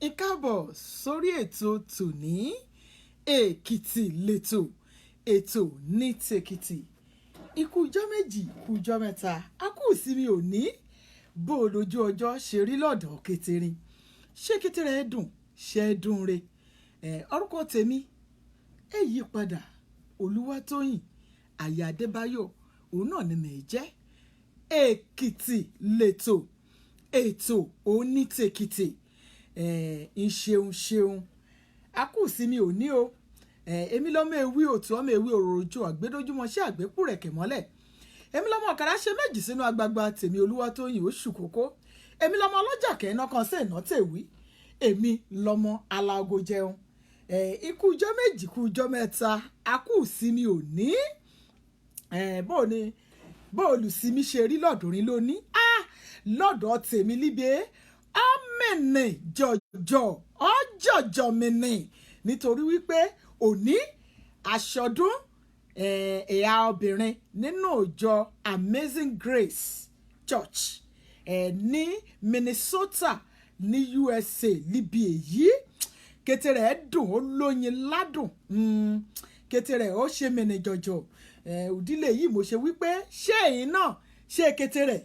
Ìkáàbọ̀ sórí ètò tòní Èkìtì lẹ́tò ètò ní tèkìtì ikú ọjọ́ méjì ikú ọjọ́ mẹ́ta a kú ìsinmi òní bó lójú ọjọ́ ṣe rí lọ́dọ̀ Kétérìn ṣé Kétérìn dùn ṣe dùn re orúkọ tèmi ẹ yí padà Olúwatóyìn Àyà Adébáyọ̀ òun náà ni mẹ jẹ́ Èkìtì lẹ́tò ètò onítèkìtì ṣeun a kú ìsinmi òní o èmi lọ́mọ ewì òtún ọmọ ewì òròjò àgbédójúmọ́ ṣé àgbékù rẹ̀kẹ̀ mọ́lẹ̀ èmi lọ́mọ ọ̀kadà ṣe méjì sínú agbagba tèmi Olúwatóyìn oṣù kókó èmi lọ́mọ ọlọ́jà kẹ́ẹ̀ná kan sí ìná tèwí èmi lọ́mọ aláago jẹun ikú ọjọ́ méjì ikú ọjọ́ mẹ́ta a kú ìsinmi òní bó olùsinmi ṣe rí lọ́dọ̀rin lóní lọ́dọ̀ tèmi líbe ọmẹnì jọjọ mẹnì nítorí wípé òní àṣọdún ẹ̀yà obìnrin nínú ìjọ Amazing Grace Church ní Minnesota ní USA níbi èyí Kétérìn dùn ó lóyin ládùn Kétérìn ó ṣe mẹnì jọjọ òdílé yìí mo ṣe wípé ṣé èyí náà ṣé Kétérìn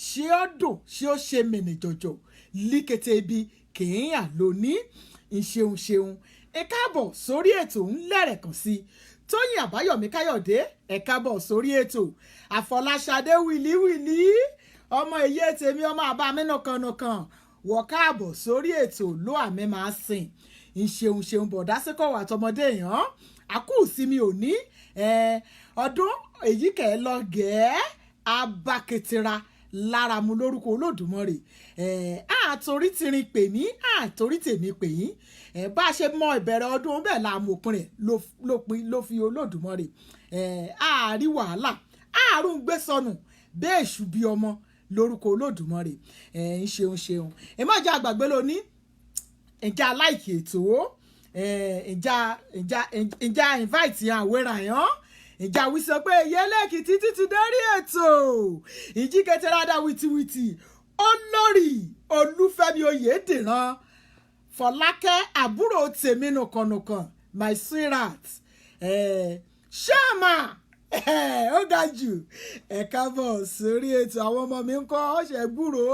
ṣé ó dùn ṣé ó ṣe mẹnì jọjọ líkété ibi kèéyàn lónìí ìṣeun ẹ káàbọ̀ sórí ètò ńlẹ̀rẹ̀ kan sí Tóyìn Àbáyọ̀mí Káyọ̀dé ẹ káàbọ̀ sórí ètò Àfọláṣadé wìlíwìlí ọmọ èyí tèmi ọmọ àbá mi nàkànàkàn wọ̀ káàbọ̀ sórí ètò ló àmì máa sìn ìṣeun bọ̀dá síkọ̀ wà tọmọdé èèyàn àkú ìsinmi òní ọdún èyí kẹ́ lọ gẹ̀ẹ́ abákẹ́tìra lára mu lórúkọ Olódùmarè àtòrí tìrín pè mí àtòrí tèmi pè yín bá a ṣe mọ ìbẹ̀rẹ̀ ọdún bẹ́ẹ̀ la mọ òpin rẹ̀ ló fi Olódùmarè àárí wàhálà àárún gbé sọnù bẹ́ẹ̀ ṣù bí ọmọ lórúkọ Olódùmarè ṣeun ẹ má jẹ́ àgbàgbé lóní ìjà láìkì ètò ìjà invite àwẹ̀rà yàn ìjà wí sọ pé Èkìtì títí dórí ètò ìjí Kétérìn wìtìwìtì olórí Olúfẹ́mi Oyèdìran Fọlákẹ́ àbúrò tèmi nùkànnùkàn my sweetheart ṣáàmà ó ga jù ẹ káàbọ̀ sórí ètò àwọn ọmọ mi ń kọ́ ọ̀ṣẹ̀ gbúrò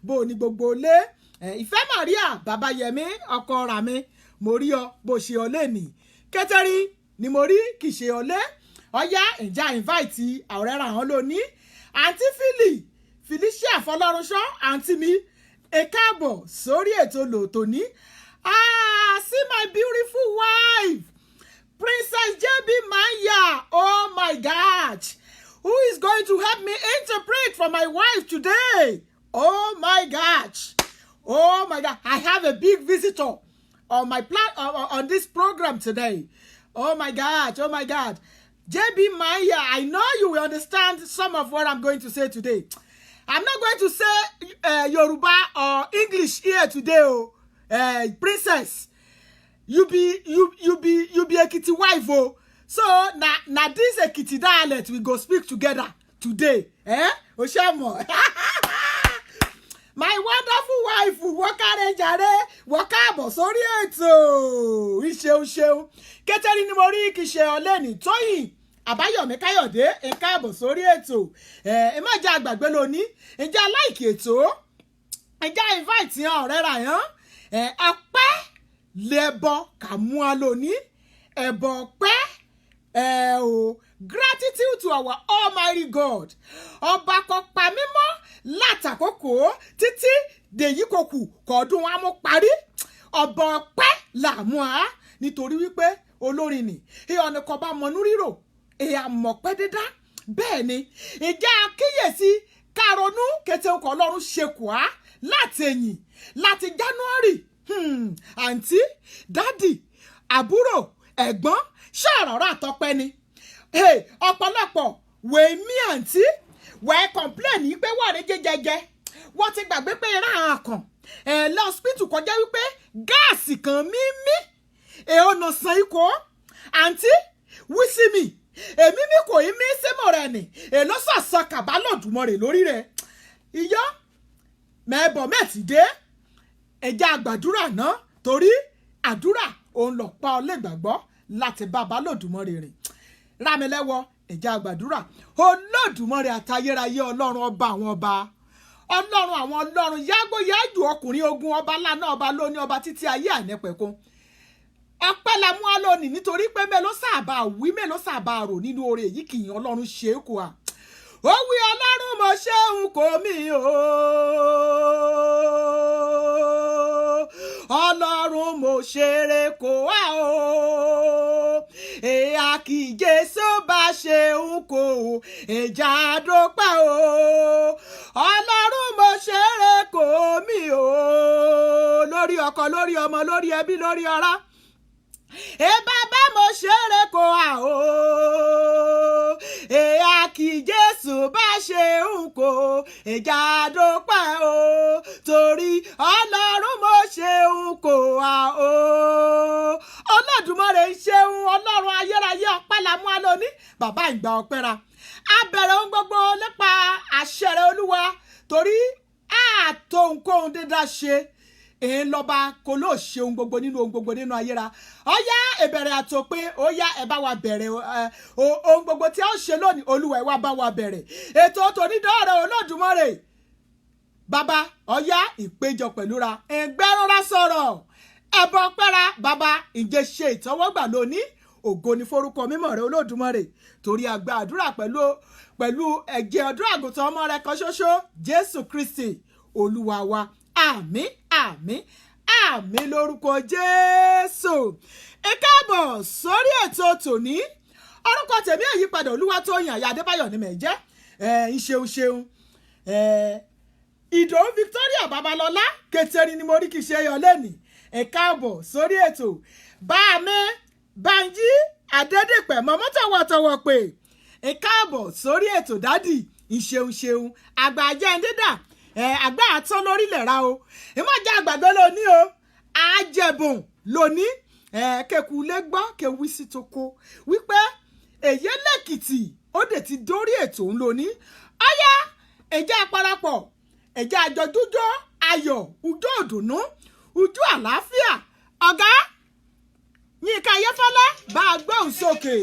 bó ní gbogbo ilé Ìfẹ́ Maria Babayẹmí ọkọ ra mi mo rí ọ bó ṣe ọ lẹ́nìí Kétérìn ni mo rí kì í ṣe ọ lẹ́ ọyá ìjà invite ọ̀rẹ́ ra hàn lónìí àǹtí Felicia Fọlọ́runṣọ́ àǹtí mi ẹ káàbọ̀ sórí ètò lòtòní see my beautiful wife Princess JB Maya oh my God who is going to help me interpret for my wife today oh my God I have a big visitor on my on this program today oh my God JB Maya, I know you will understand some of what I'm going to say today. I'm not going to say Yoruba or English here today, Princess. You be Ekiti wife, oh. So na this Ekiti dialect we go speak together today, Oshamo. My wonderful wife, Wakare Jare, Wakabo, sorry ètò. Ìṣeun. Kétérìn ni mo rí kì í ṣe ọlẹ́ni Tóyìn Àbáyọ̀mí Káyọ̀dé ẹ káàbọ̀ sórí ètò ẹ má jẹ́ àgbàgbé lónìí ẹ jẹ́ aláìkì ètò ẹ jẹ́ invite yan ọ̀rẹ́ ra yan ọpẹ́ lẹ́bọ̀ kàmú a lónìí ẹ̀bọ̀ ọpẹ́ gratitude to our Almighty God ọba kan pa mímọ́ látàkókò títí dèyí kòkù kọ̀ọ̀dún wa mú parí ọba ọpẹ́ làmú a nítorí wípé olórin ni ìyọ̀nì kan bá mọnú rírò àmọ̀pẹ́ dídá bẹ́ẹ̀ ni ìjà kíyèsí kàrònú kété ọkọ̀ Ọlọ́run ṣe kùá láti ẹ̀yìn láti January àǹtí dádì àbúrò ẹ̀gbọ́n ṣàròrò àtọpẹ́ ni ọ̀pọ̀lọpọ̀ wèémí àǹtí wẹ́ẹ́ kọ̀ǹpléènì pé wà ní jẹjẹjẹ wọ́n ti gbàgbé pé ìran àkàn lọ́sípítù kọjá wípé gáàsì kan mímí ọ̀nà san ikọ̀ àǹtí wísí mi èmi mi kò í mí símọ̀ rẹ̀ nì èló sọ̀sọ̀ kàbálọ̀dùmọ̀ rẹ̀ lórí rẹ̀ iyọ́ mẹ́bọ̀ mẹ́tìdé ẹ̀já àgbàdúrà náà torí àdúrà òun lọ pa ọlẹ́gbàgbọ́ láti bàbá lòdùmọ̀rè rìn rámilẹ́wọ́ ẹ̀já àgbàdúrà olódùmọ̀rè àtayérayé ọlọ́run ọba àwọn ọba ọlọ́run àwọn ọlọ́run yágbó yájú ọkùnrin ogun ọba lánàá ọba lóní ọba títí ayé àìnípẹ̀kun ọpẹ́ la mú wa lónìí nítorí pé mélòó sábà wí mélòó sábà rò nínú oore èyí kì í ọlọ́run ṣe é kó a ó wí ọlọ́run mo ṣeun kò mí o ọlọ́run mo ṣeré kó wá o èyà kì í Jésù bá ṣeun kó o ìjà dópẹ́ o ọlọ́run mo ṣeré kó mí o lórí ọkọ lórí ọmọ lórí ẹbí lórí ọ̀rá bàbá mo ṣeré kó wá o èyà kì í Jésù bá ṣeun kó ìjà dópẹ́ o torí ọlọ́run mo ṣeun kó wá o Olódùmarè ṣeun ọlọ́run ayérayé ọpẹ́ la mú wa lónìí bàbá ìgbà ọpẹ́ ra a bẹ̀rẹ̀ ohun gbogbo nípa àṣẹ rẹ̀ olúwa torí ààtò ohunkóhun dídá ṣe èyí lọ́ba kò lóò ṣe ohun gbogbo nínú ayéra ọ̀yá ìbẹ̀rẹ̀ àtòpin ọ̀yá ẹ̀ bá wa bẹ̀rẹ̀ ohun gbogbo tí a ó ṣe lónìí olúwa ẹ̀ wá bá wa bẹ̀rẹ̀ ètò tònídọ́ọ̀rẹ́ Olódùmarè bàbá ọ̀yá ìpéjọ pẹ̀lúra ẹ̀gbẹ́rúnra sọ̀rọ̀ ẹ̀bọ pẹ́ra bàbá ìjẹ́ ṣe ìtọ́wọ́gbà lónìí ògo ni forúkọ mímọ́ rẹ̀ Olódùmarè torí àgbà àdúrà pẹ̀lú ẹ̀jẹ̀ ọdún àgùntàn ọmọ rẹ̀ kan ṣoṣo Jésù Kristi olúwa wa àmín àmín àmín lórúkọ Jésù ẹ káàbọ̀ sórí ètò tòní orúkọ tèmi àyípadà Olúwatóyìn Àyà Adébáyọ̀ ní mẹ̀jẹ́ ìṣeun Ìdòwú Victoria Babalọ́lá kẹtẹrin ni mo rí kì í ṣe yọ lẹ́nìí ẹ káàbọ̀ sórí ètò báàmí Bánjí Adédèpẹ̀ mọ́mọ́tọ̀wọ̀tọ̀wọ̀ pé ẹ káàbọ̀ sórí ètò dádì ìṣeun àgbà ajẹ́ ń dídà àgbà àtọ́ lórílẹ̀ ra o ìmọ̀já àgbàgbé lóní o àjẹbùn lóní kẹkùlé gbọ́ kẹwí sí toko wípé èyí lẹ́kìtì ó dẹ̀ ti dórí ètò ń lóní ọ̀yá ẹ̀jẹ̀ àparapọ̀ ẹ̀jẹ̀ àjọdújọ́ ayọ̀ ujó òdùnnú ujú àlàáfíà ọ̀gá Yínká Ayéfẹ́lẹ́ bá a gbóhùn sókè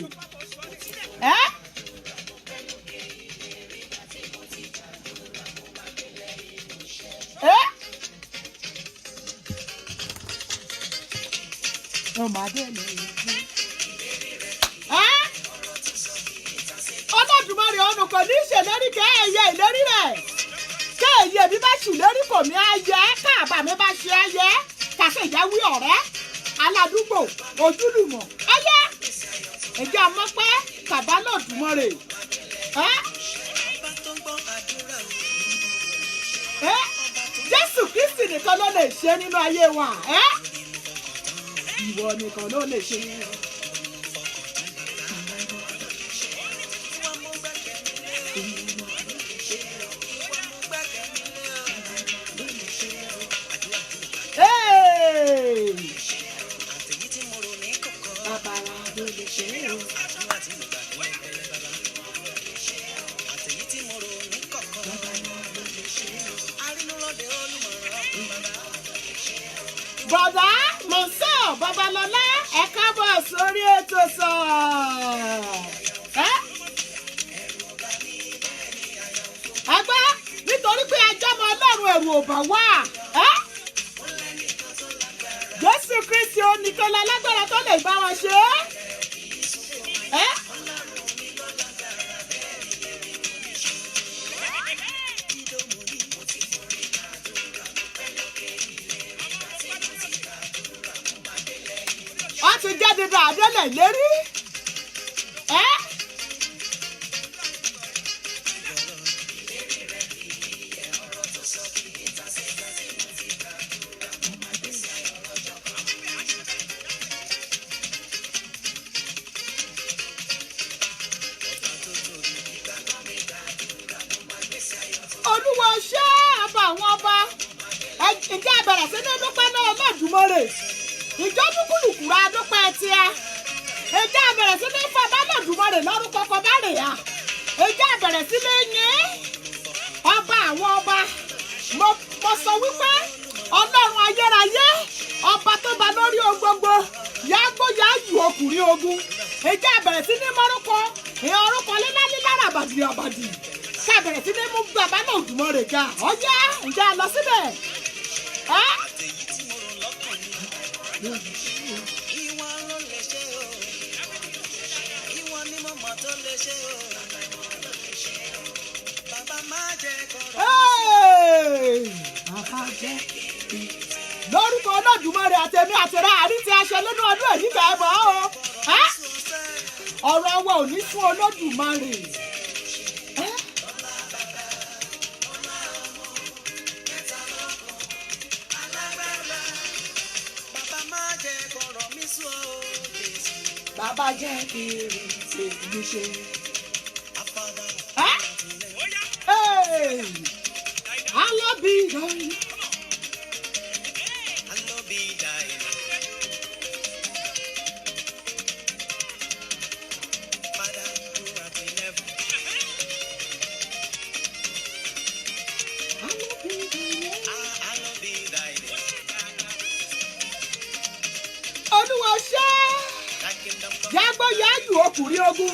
Olódùmarè ọ̀nà kò ní í ṣèlérí kẹ́ ẹ̀yẹ ìlérí rẹ̀ kẹ́ ẹ̀yẹ mi bá ṣùlérí kò mí ayẹ káàbà mi bá ṣe ayẹ kàṣẹ ìyáwí ọ̀rẹ́ aládùúgbò ojúlùmọ̀ ayẹ ẹ̀jẹ̀ àmọ́pẹ́ kàbá Olódùmarè Jésù Kristi nìkan ló lè ṣe nínú ayé wa ìwọ nìkan ló lè ṣe. Bọ̀dá Mọ̀nsọ́ Babalọ́lá ẹ káàbọ̀ sórí ètò sọ. Ẹgbẹ́ nítorí pé ajọ́mọ Ọlọ́run ẹ̀rù ò bà wá. Jésù Kristi onìkan lálágbára tó lè bá wọn ṣe é. Wọ́n ti jáde dáadẹ́lẹ̀ lérí. Olúwa ṣé àbá àwọn ọba ìjà bẹ̀rẹ̀ sí ní dúpẹ́ náà Olódùmarè ìjọ dúkúlùkùrà dúpẹ́ tiẹ̀ ìjà bẹ̀rẹ̀ sí ní fọ́ bá Olódùmarè lórúkọ kan bá rè ya ìjà bẹ̀rẹ̀ sí ní yín ọba àwọn ọba mo sọ wípé ọlọ́run ayérayé ọba tó bá lórí ohun gbogbo yàgbó yàájú ọkùnrin ogun ẹjẹ́ àbẹ̀rẹ̀ sí ní mọ́rúkọ ìhàn orúkọ lílá ràbàdì ká bẹ̀rẹ̀ sí ní mú bàbá náà dùnmọ́ rẹ̀ ga ọjà ǹjẹ́ a lọ síbẹ̀. Lórúkọ Olódùmarè àtẹ̀mí àtẹ̀rẹ́ àárín tí a ṣe nínú ọdún èyí kà ẹ́ bọ̀ ọ́ ọ̀rọ̀ wa ò ní fún Olódùmarè. Bàbá jẹ́ kiri tèmi ṣe. Alábí ìdáyé. Olúwa ṣe yàgbọ́ yáàjù ọkùnrin ogun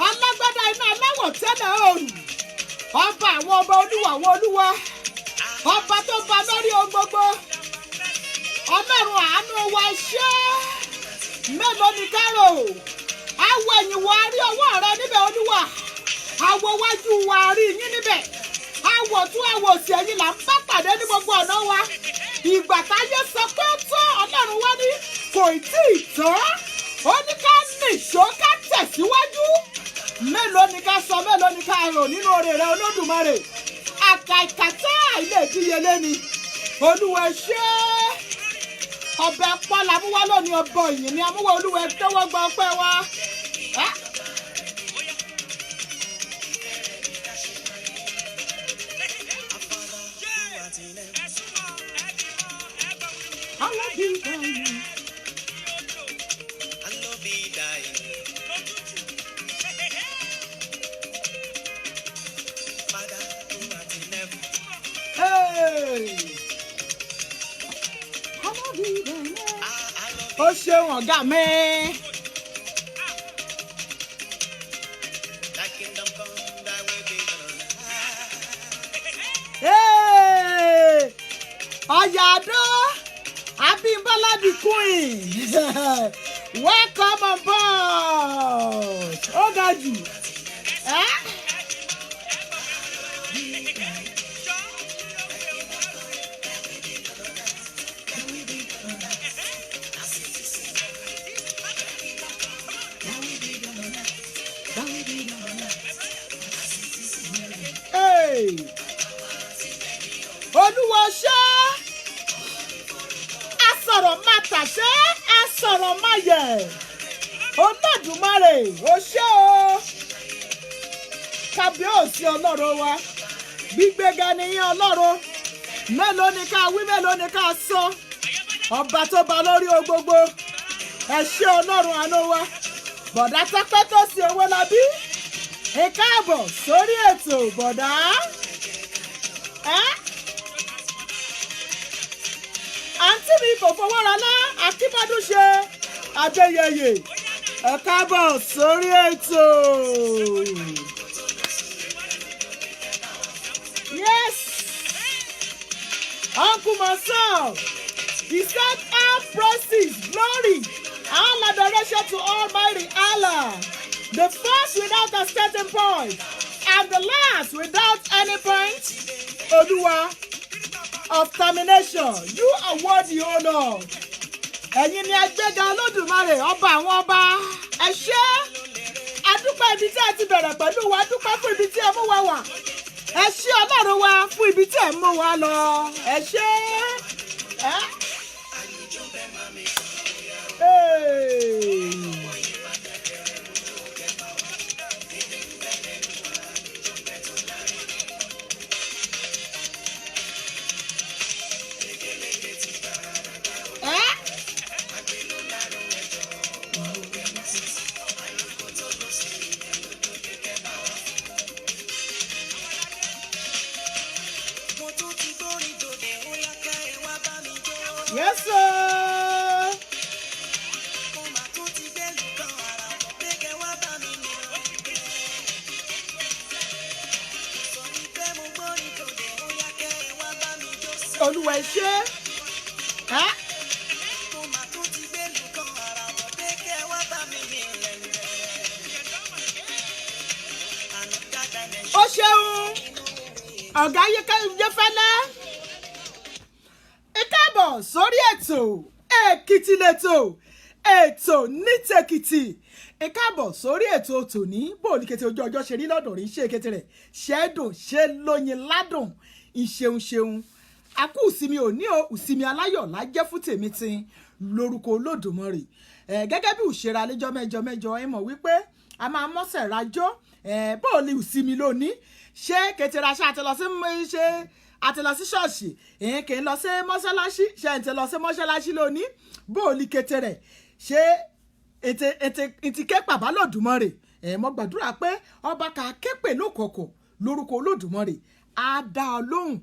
alágbádá iná aláwọ̀ tẹ́lẹ̀ òòrùn ọba àwọn ọba olúwa àwọn olúwa ọba tó ba lórí ohun gbogbo ọlọ́run àánú wa ṣe mélòó ni kárò àwọ̀ ẹ̀yìn wa rí ọwọ́ rẹ níbẹ̀ olúwa àwọ̀ wájú wa rí yín níbẹ̀ àwọ̀ tún àwọ̀ òsì ẹ̀yìn là ń bá pàdé ní gbogbo ọ̀nà wa ìgbà táyé sọ pé ó tó ọlọ́run wá ní kò tí ì tán ó ní ká nìṣó ká tẹ̀síwájú mélòó ni ká sọ mélòó ni ká rò nínú oore rẹ Olódùmarè àkàìkàtà ilé ìdíyelé ni olúwa ṣe ọbẹ̀ pọ́lá amúwá lónìí ọbọ̀ ìyìn ni amúwá olúwa tẹ́wọ́ gba ọpẹ́ wa. Ó ṣeun ọ̀gá mi. Ọ̀yà Àdó Abímbọ́lá the queen welcome on board. Ó ga jù. Olúwa ṣe asọ̀rọ̀ máa tàṣẹ asọ̀rọ̀ máa yẹ Olódùmarè ó ṣe o kábíyèsí ọlọ́run wa gbígbéga nìyẹn ọlọ́run mélòó ni ká wí mélòó ni ká sọ ọba tó ba lórí ohun gbogbo ẹ ṣé ọlọ́run àánú wa bọ̀dá tọ́pẹ́ tó sí owó labí ẹ káàbọ̀ sórí ètò bọ̀dá. Àǹtí mi kò fowó rọlá Akíbọ́dún ṣe Adéyẹyè ẹ káàbọ̀ sórí ètò. Yes, Uncle Marcel, he said all praises, glory, all adoration to Almighty Allah, the first without a starting point and the last without any point. Olúwa of termination, you are worthy, O Lord. Ẹ̀yin ni agbẹ́ga Olódùmarè ọba àwọn ọba. Ẹ ṣé adúpẹ́ ibi tí ẹ ti bẹ̀rẹ̀ pẹ̀lú wa, dúpẹ́ fún ibi tí ẹ mú wa wà. Ẹ ṣé Ọlọ́run wa fún ibi tí ẹ mú wa lọ. Ẹ ṣé. olúwa ẹ ṣé. ó ṣeun ọ̀gá Yẹ́fẹ́lẹ́. Ẹ káàbọ̀ sórí ètò Èkìtì lẹ́tọ̀ ètò nítèkìtì. Ẹ káàbọ̀ sórí ètò tòní bó ní kété ojú ọjọ́ ṣe rí lọ́dọ̀ rí ṣe kété rẹ̀ ṣẹ́dùn ṣe lóyin ládùn ìṣeun akú ìsinmi òní o ìsinmi aláyọ̀ lájẹ́ fún tèmi tí lórúkọ Olódùmarè. Gẹ́gẹ́ bí òṣèré alẹ́jọ́ mẹ́jọ ẹ mọ̀ wípé a máa mọ́sẹ̀ rájọ́ bó ní ìsinmi lónìí ṣé kété ra ṣe àtẹlọsí ṣọ́ọ̀ṣì kì í lọ sí mọ́ṣáláṣí ṣe ń tẹ lọ sí mọ́ṣáláṣí lónìí bóòlì kété rẹ̀ ṣé ètè ké pàbá lòdùmarè mo gbàdúrà pé ọba kà á ké pè lókòkò lórúkọ Olódùmarè á dá ọ lóhùn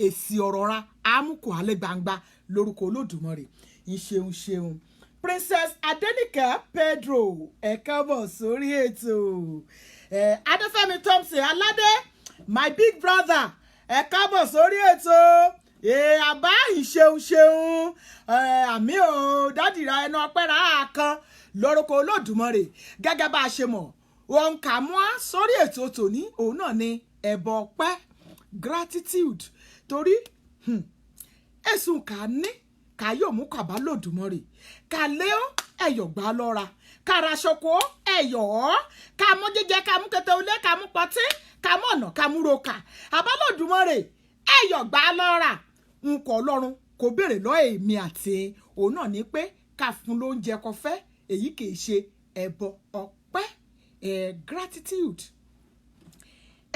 èsì ọ̀rọ̀ ra àmúkò alẹ́ gbangba lórúkọ Olódùmarè ìṣeun. Princess Adenike Pedro ẹ káàbọ̀ sórí ètò Adéfẹ́mi Thompson Aládé my big brother ẹ káàbọ̀ sórí ètò àbá ìṣeun àmì ò dádìrà ẹnu ọpẹ́ ra kan lórúkọ Olódùmarè gẹ́gẹ́ bá a ṣe mọ̀ òun kà mú á sórí ètò tòní òun náà ni ẹbọ ọpẹ́ gratitude torí ẹ̀sùn kà ní kà yóò mú kàbá lòdùmarè kà lé ó ẹ̀yọ̀ gbá lọ́ra kà raṣoko ẹ̀yọ̀ ọ́ kà mú jíjẹ kà mú kété olé kà mú pọtí kà mú ọ̀nà kà mú roka àbálòdùmarè ẹ̀yọ̀ gbá lọ́ra nǹkan Ọlọ́run kò béèrè lọ́ èmi àti òun náà ní pé ká fún lóúnjẹ kọfẹ́ èyí kì í ṣe ẹbọ ọpẹ́ gratitude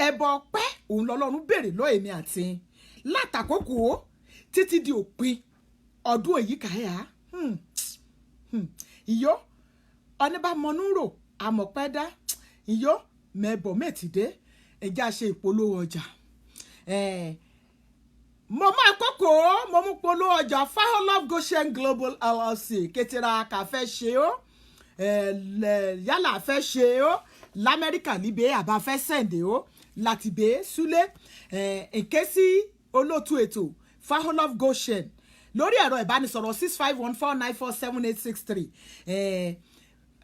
ẹbọ ọpẹ́ òun lọ́lọ́run béèrè lọ́ èmi àti látàkókò títí di òpin ọdún èyí kàáyà ìyó ọ̀nìbàmọ́núrò àmọ̀pẹ́dá ìyó mẹ́bọ̀ mẹ́tìdé ẹ̀já ṣe ìpolówó ọjà mo máa kókó mo mú polówó ọjà Fáhọ́lọ́f Goshen Global LLC kétìrà kàfẹ́ ṣe ó yálà fẹ́ ṣe ó l'Amẹ́ríkà níbẹ̀ àbá fẹ́ sẹ̀ǹdẹ̀ ó láti bẹ́ẹ̀ súlẹ̀ èké sí olóòtú ètò Fáhọ́lọ́f Goshen lórí ẹ̀rọ ìbánisọ̀rọ̀ 6514947863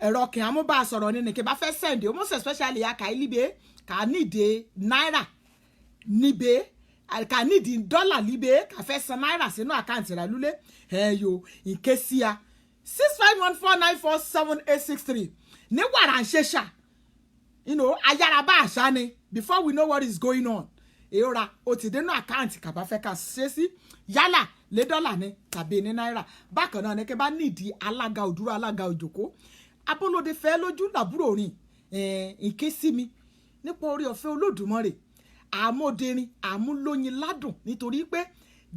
ẹ̀rọ kì í amúbá sọ̀rọ̀ nínú kí n bá fẹ́ sẹ̀ǹdẹ̀ ó most especially àkà ilíbẹ̀ kà nídìí náírà níbẹ̀ kà nídìí dọ́là líbẹ̀ kà fẹ́ san náírà sínú àkáǹtì rà lúlẹ̀ ẹ̀yọ ìkésíà 6514947863 ní wàrà ń ṣe ṣà ayára bá àṣà ni before we know what is going on èyíra o ti dénú àkáǹtì kà bá fẹ́ ká ṣe sí yálà lé dọ́là ni tàbí ní náírà bákan náà ní kí bá nídìí alága òdúró alága òjòkó abólóde fẹ́ lójú làbúrò rìn ìkésí mi nípa orí ọ̀fẹ́ Olódùmarè àmóderin àmúlóyin ládùn nítorí pé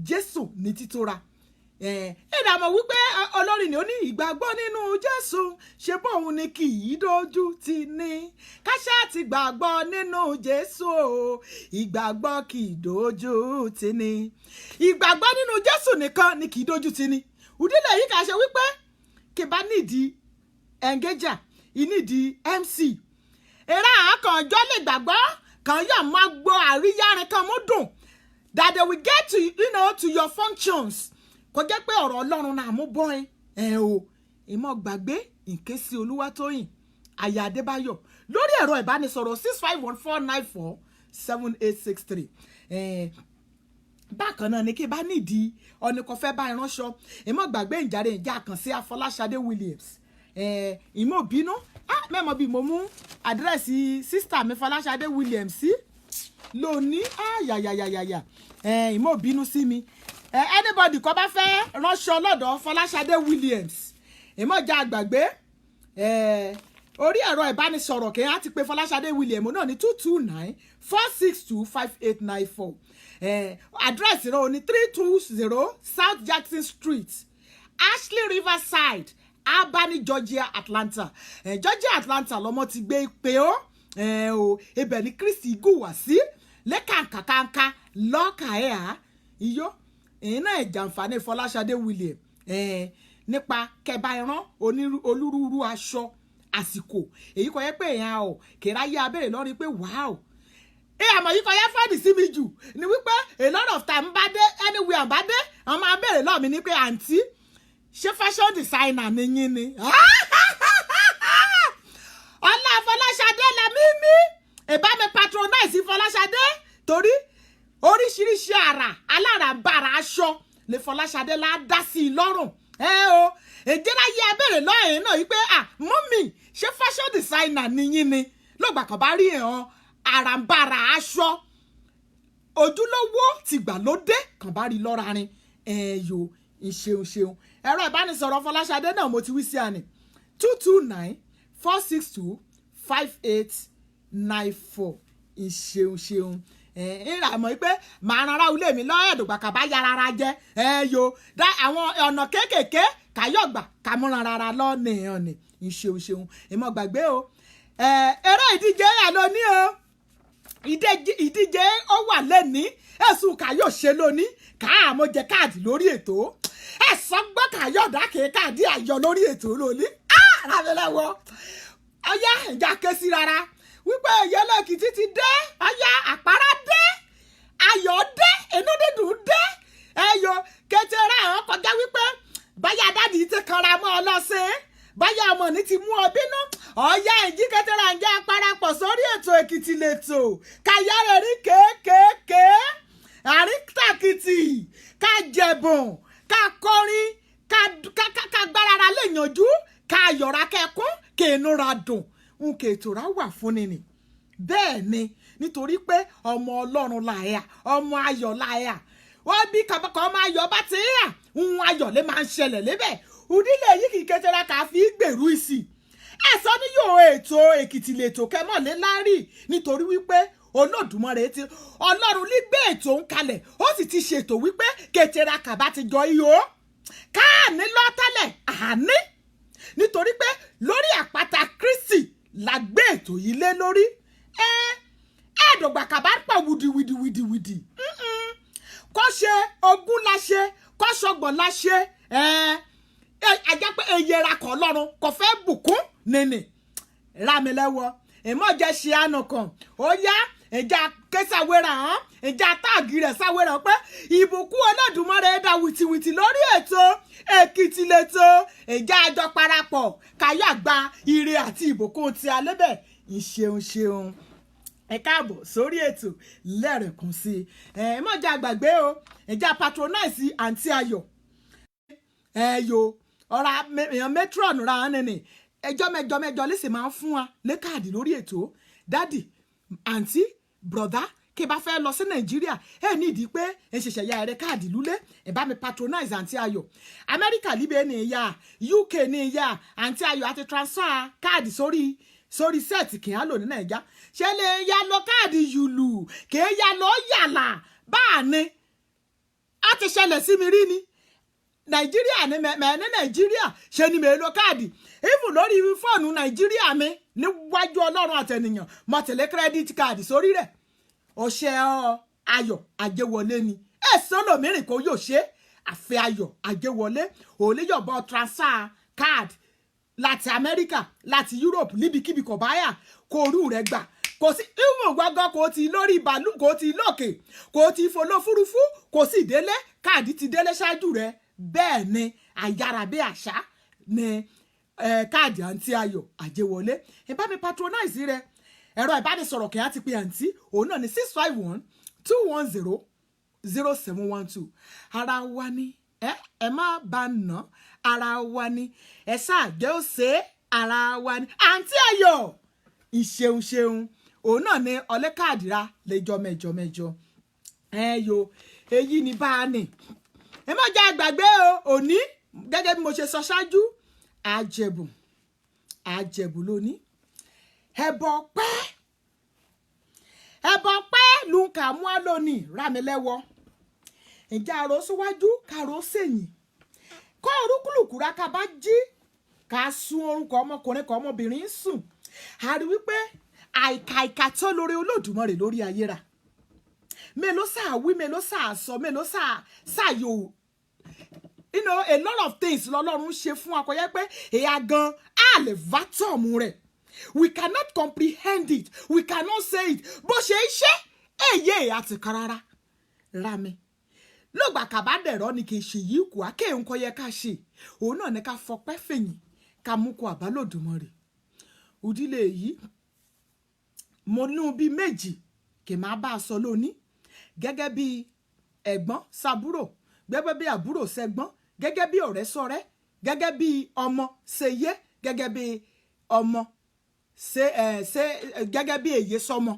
Jésù ní títóra ìdààmú wípé olórin ni ó ní ìgbàgbọ́ nínú Jésù ṣe bóun ni kì í dojú ti ní káṣá ti gbàgbọ́ nínú Jésù o ìgbàgbọ́ kì í dojú ti ní ìgbàgbọ́ nínú Jésù nìkan ni kì í dojú ti ní ìdílé yìí kà ṣe wípé kì bá nídìí engager ìnídìí MC eré àkànjọ́ lè gbàgbọ́ kan yóò máa gbọ́ àríyárin kan mú dùn that they will get to your functions kò jẹ́ pé ọ̀rọ̀ Ọlọ́run náà mú bọ́ o ìmọ̀ gbàgbé ìkésí Olúwatóyìn àyà Adébáyọ̀ lórí ẹ̀rọ ìbánisọ̀rọ̀ 6514947863 bákan náà ni kí bá nídìí ọ̀nìkọ̀fẹ́ bá ìránṣọ ìmọ̀ gbàgbé ìjàre ìjà kan sí Afọláṣadé Williams ìmọ̀ bínú mẹ́mọ̀ bí mo mú àdírẹ́sì sísítà mi Fọláṣadé Williams sí lónìí yàyàyàyà ìmọ̀ bínú sí mi anybody kó bá fẹ́ ránṣọ lọ́dọ̀ Fọláṣadé Williams ìmọ̀já àgbàgbé orí ẹ̀rọ ìbánisọ̀rọ̀ kí á ti pe Fọláṣadé Williams náà ní 229-462-5894 àdírẹ́sì rẹ̀ ní 320 South Jackson Street Ashley Riverside Albany Georgia Atlanta Georgia Atlanta lọ́mọ ti gbé pé ó ibẹ̀ ní Kristi gùwà sí lẹ́kàǹkàǹkà lọ́ọ̀kà iyó iná ìjàǹfààní Fọláṣadé Williams nípa kẹba ìran olúrúurú aṣọ àsìkò èyí kò yẹ pé èèyàn kìráyé abẹ́rẹ́ lọ́rin pé wàá àmọ́ yìí kọ́ yá fọ́ọ̀dì sí mi jù ni wípé a lot of time bá dé anywhere bá dé àwọn máa béèrè lọ́ọ̀ mi ní pé àǹtí ṣé fashion designer ni yín ni. Ọlá Fọláṣadé la mímí ìbá mi patronize Fọláṣadé torí oríṣiríṣi àrà alárànbarà aṣọ lè Fọláṣadé la dá sí i lọ́rùn. O èjìláyé abẹ́rẹ́ lọ́ọ̀yìn náà wípé mọ́mì ṣé fashion designer ni yín ni lọ́gbà kan bá rí ẹ̀hàn àrànbarà aṣọ ojúlówó tìgbàlódé kan bá rí lọ́ra rin ẹ̀yọ́ ìṣeun ẹ̀rọ ìbánisọ̀rọ̀ Fọláṣadé náà mo ti wí sí àná 229-462-5894 ìṣeun ìràmọ̀ pé màá rárá ilé mi lọ́ọ̀dùgbà kàbá yára ara jẹ́ ẹ̀yọ́ dá àwọn ọ̀nà kéékèèké káyọ̀gbà kàmúran rárá lọ́ọ̀nì ọ̀nì ìṣeun ìmọ̀ gbàgbé o eré ìdíje ẹ̀ ló ní o ìdíje ó wà lẹ́ni ẹ̀sùn káyọ̀ ṣe lónìí káàmọ́ jẹ káàdì lórí ètò ẹ̀sán gbọ́ káyọ̀ dákẹ́ káàdì ayọ̀ lórí ètò lónìí rábẹ́lẹ́wọ́ ọyá ìjà ké sí rárá wípé ìyẹlẹ Èkìtì ti dé ọyá àpárá dé ayọ̀ dé inú dídùn dé ẹyọ kẹtẹrẹ àwọn kọjá wípé báyà dádì ti kanra mọ́ ọ lọ́sẹ̀ báyà ọmọ ní ti mú ọ bínú ọyá ìjí kẹtẹrẹ àǹjẹ́ àparapọ̀ sórí ètò Èkìtì lẹ́tọ̀ káyọ̀rẹ̀ rí kéékèèké àríntàkìtì ká jẹ̀bùn ká kọrin ká gbárara lè yànjú ká yọ̀ra kẹkún kéènúra dùn nkè ètòrá wà fún ni bẹ́ẹ̀ ni nítorí pé ọmọ Ọlọ́run láyà ọmọ ayọ̀ láyà wọ́n bí kàbọ̀kọ̀ ọmọ ayọ̀ bá ti yà ayọ̀ lè máa ń ṣẹlẹ̀ lébẹ̀ òdílé yìí kì í kẹtẹrẹ kà fi gbèrú ìsì ẹ̀sọ́ ní yóò ètò Èkìtì lẹ́tọ̀ kẹmọ́lé lárí nítorí wípé Olódùmarè ti Ọlọ́run ní gbé ètò ń kalẹ̀ ó sì ti ṣètò wípé kẹtẹrẹ kàbá ti jọ iyọ̀ káàní lọ́tẹ́lẹ̀ àní nítorí pé lórí àpáta Kristi la gbé ètò yìí lé lórí ẹ̀ẹ́dọ̀gbà kàbá pọ̀ wìdìwìdì kó ṣe ogún la ṣe kó ṣọgbọ̀n la ṣe ajá pé eyera kan Ọlọ́run kò fẹ́ bùkún nìní rámilẹ́wọ́ ìmọ̀jẹ̀ ṣe àna kan ó yá ìjà kẹsàwérà hàn ìjà táàgì rẹ̀ sáwérà pé ìbùkún Olódùmarè dá wìtìwìtì lórí ètò Èkìtì lẹ́tọ̀ ìjà àjọ parapọ̀ káyà gba ire àti ìbùkún ti alẹ́bẹ̀ ìṣeun ẹ káàbọ̀ sórí ètò lẹ́rẹ̀kún sí ìmọ̀jẹ̀ àgbàgbé o ìjà patronize àǹtí Ayọ̀ ọ̀rọ̀ èèyàn matron ra hàn nìní ẹjọ́ mẹ́jọ lẹ́sìn máa ń fún wa lẹ́káàdì lórí ètò dádì àǹtí brọ̀dá kí bá fẹ́ lọ sí Nàìjíríà ní ìdí pé ṣẹ̀ṣẹ̀ ya ẹ̀rẹ́ káàdì lúlẹ̀ bá mi patronize àǹtí Ayọ̀ Amẹ́ríkà líbẹ̀ ní ìyá UK ní ìyá àǹtí Ayọ̀ àti transfer káàdì sórí sẹ́ẹ̀tì kì í á lò ní Nàìjíríà ṣe lè ya lọ káàdì yùlù kì í ya lọ yàlà báà ni á ti ṣẹlẹ̀ sí mi rí ni Nàìjíríà ni mẹ́ẹ̀ní Nàìjíríà ṣe ni mẹ́ẹ̀lò káàdì even lórí fóònù Nàìjíríà mi níwájú Ọlọ́run àtẹnìyàn mo tẹ̀lé credit card sórí rẹ̀ ọṣẹ Ayọ̀ Àjẹwọlé ni ẹ̀sán lòmíràn kò yóò ṣe àfẹ́ Ayọ̀ Àjẹwọlé òléyọ̀bọ transfer card láti Amẹ́ríkà láti Europe níbikíbi kò báyà kó orú rẹ̀ gbà kò sí ìwọ̀n gbọ́ngàn kò ti lórí bàálù kò ti lókè kò ti folófúrufú kò sì délé káàdì ti délé ṣáájú rẹ̀ bẹ́ẹ̀ ni àyàrá bí àṣà ni káàdì àǹtí Ayọ̀ Àjẹwọlé ìbá mi patronize rẹ̀ ẹ̀rọ ìbánisọ̀rọ̀ kìí á ti pe àǹtí òun náà ní 651-210-0712 ara wa ni ẹ má bá nà ara wa ni ẹ ṣáàjẹ́ ó ṣe ara wa ni àǹtí Ayọ̀ ìṣeun òun náà ní ọlẹ́ káàdì ra lẹ́jọ́ mẹ́jọ èyí ni bá a nì ẹ má jẹ́ àgbàgbé o òní gẹ́gẹ́ bí mo ṣe sọ ṣáájú àjẹ̀bù lónìí ẹ̀bọ̀ pẹ́ ló ń kà mú á lónìí rámilẹ́wọ́ ìjà àrò síwájú kàrò sẹ́yìn kọ́ orúkúlùkùrá ká bá jí ká sun orúkọ ọmọkùnrin kan ọmọbìnrin ń sùn a rí wípé àìkàìkà tó lórí Olódùmarè lórí ayé ra mélòó sáà wí mélòó sáà sọ mélòó sáà yòó a lot of things lọ́lọ́run ṣe fún akọ̀yẹ́ pé èyà gan á lè vátọ̀mù rẹ̀ we cannot comprehend it we cannot say it bó ṣe ń ṣe eye àti karara rami lọ́gbà kàbádẹ̀rọ ni kì í ṣe yìí kù àké nǹkan yẹ ká ṣe òun náà ni ká fọpẹ́ fẹ̀yìn ká mú kó àbálòdùmarè òdílé yìí mo ní bí méjì kì máa bá a sọ lónìí gẹ́gẹ́ bí ẹ̀gbọ́n sábúrò gẹ́gẹ́ bí àbúrò sẹ́gbọ́n gẹ́gẹ́ bí ọ̀rẹ́ sọ̀rẹ́ gẹ́gẹ́ bí ọmọ ṣeyé gẹ́gẹ́ bí ọmọ gẹ́gẹ́ bí èyí sọmọ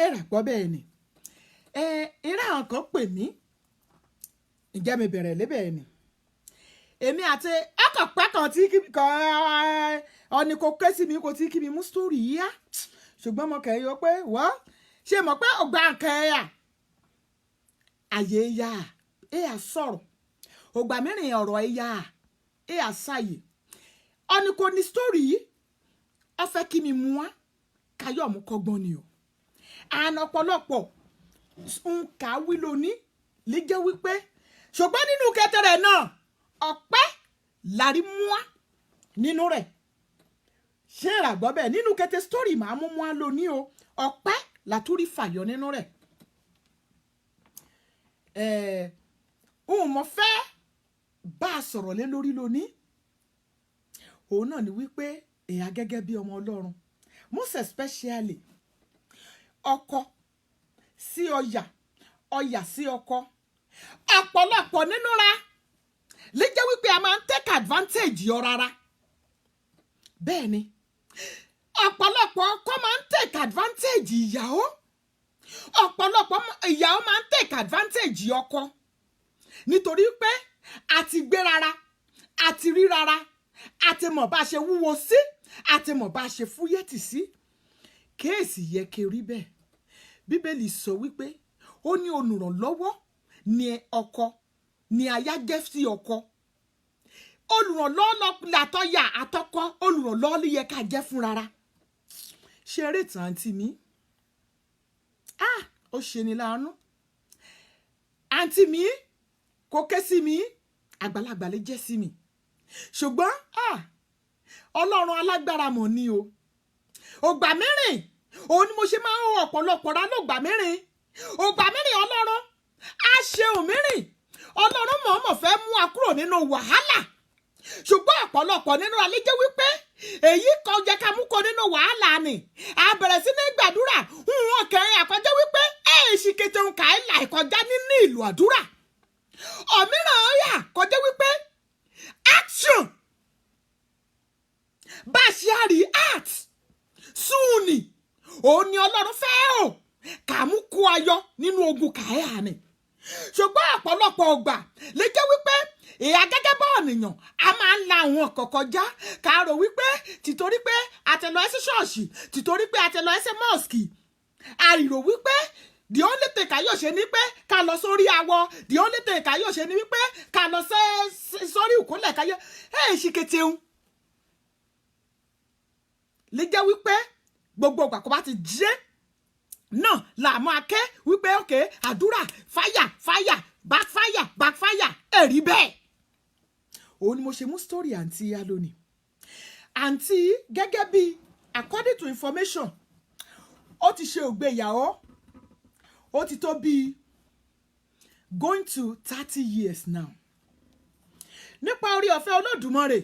ẹ̀rà gbọ́ bẹ́ẹ̀ ni ìrà àwọn kan pè mí ǹjẹ́ mi bẹ̀rẹ̀ lébẹ̀ ni èmi àti ọkọ̀ pẹ́kàn tí ọ̀nì kò ké sí mi kò tí kí mi mú sítórì yíyá ṣùgbọ́n mo kẹ́ yọ pé wọ́n ṣe mọ̀ pé ọgbà nǹkan ẹ̀yà àyè ẹ̀yà ẹ̀yà sọ̀rọ̀ ọgbà mìíràn ọ̀rọ̀ ẹ̀yà ẹ̀yà ṣàyè ọ̀nì kò ní sítórì yìí ọ fẹ́ kí mi mú wá káyọ̀ mú kọ́gbọ́n ni o àna ọ̀pọ̀lọpọ̀ nǹka wí lóní lè jẹ́ wípé ṣùgbọ́n nínú kẹtẹrẹ náà ọpẹ́ lárí mú wá nínú rẹ̀ ṣé ìràgbọ́ bẹ́ẹ̀ nínú kẹtẹ sítórì máa mú wá lóní o ọpẹ́ látúrí fàyọ nínú rẹ̀ ohun mo fẹ́ bá a sọ̀rọ̀ lé lórí lóní òun náà ni wípé èyà gẹ́gẹ́ bí ọmọ Ọlọ́run most especially ọkọ sí ọyà ọyà sí ọkọ ọ̀pọ̀lọpọ̀ nínú ra lè jẹ́ wípé a máa ń take advantage yọ rárá bẹ́ẹ̀ ni ọ̀pọ̀lọpọ̀ ọkọ máa ń take advantage ìyàwó ọ̀pọ̀lọpọ̀ ìyàwó máa ń take advantage ọkọ nítorí pé àti gbé rárá àti rí rárá àti mọ̀ bá ṣe wúwo sí àti mọ̀ bá ṣe fúyẹ́tì sí kéèsì yẹ kí rí bẹ́ẹ̀ bíbélì sọ wípé ó ní olùrànlọ́wọ́ ni ọkọ ni aya jẹ́ sí ọkọ olùrànlọ́wọ́ látọ̀yà àtọkọ olùrànlọ́wọ́ ló yẹ ká jẹ́ fún rárá ṣe eré tàn àǹtí mi ó ṣe ni láàánú àǹtí mi kò ké sí mi àgbàlagbà lè jẹ́ sí mi ṣùgbọ́n Ọlọ́run alágbára mọ̀ ni o ògbà mẹ́rin òun ni mo ṣe máa ń hó ọ̀pọ̀lọpọ̀ rá lọ́gbà mẹ́rin ògbà mẹ́rin Ọlọ́run á ṣe òmírìn Ọlọ́run mọ̀ọ́mọ̀ fẹ́ mú wa kúrò nínú wàhálà ṣùgbọ́n ọ̀pọ̀lọpọ̀ nínú alẹ́ jẹ́ wípé èyí kan jẹ́ ká mú kó nínú wàhálà ni a bẹ̀rẹ̀ sí ní gbàdúrà wọn kẹrin àkọjá wípé èèṣì kété ń kà á là ìkọjá nínú ìlú àdúrà òmíràn yà kọjá wípé action bá a ṣe àrí art súnì òun ni Ọlọ́run fẹ́ o kà mú kó ayọ̀ nínú ogun kàáyà ni ṣùgbọ́n ọ̀pọ̀lọpọ̀ ọgbà lè jẹ́ wípé ìyá gẹ́gẹ́ bá ènìyàn a máa ń la àwọn ọkọ̀ kọjá ká rò wípé tìtorí pé a ti lọ sí ṣọ́ọ̀ṣì tìtorí pé a ti lọ sí mọ́ọ̀sì àìrò wípé the only thing ká yóò ṣe ni pé ká lọ sórí awọ the only thing ká yóò ṣe ni wípé ká lọ sórí ìkúnlẹ̀ ká yọ ṣì kéteun lè jẹ́ wípé gbogbo ìgbà kó bá ti jẹ́ náà làmọ́ akẹ́ wípé òkè àdúrà fáyà backfire ẹ̀rí bẹ́ẹ̀ òun ni mo ṣe mú story àǹtí ya lónìí àǹtí gẹ́gẹ́ bí according to information ó ti ṣe ògbéyàwó ó ti tó bí going to 30 years now nípa orí ọ̀fẹ́ Olódùmarè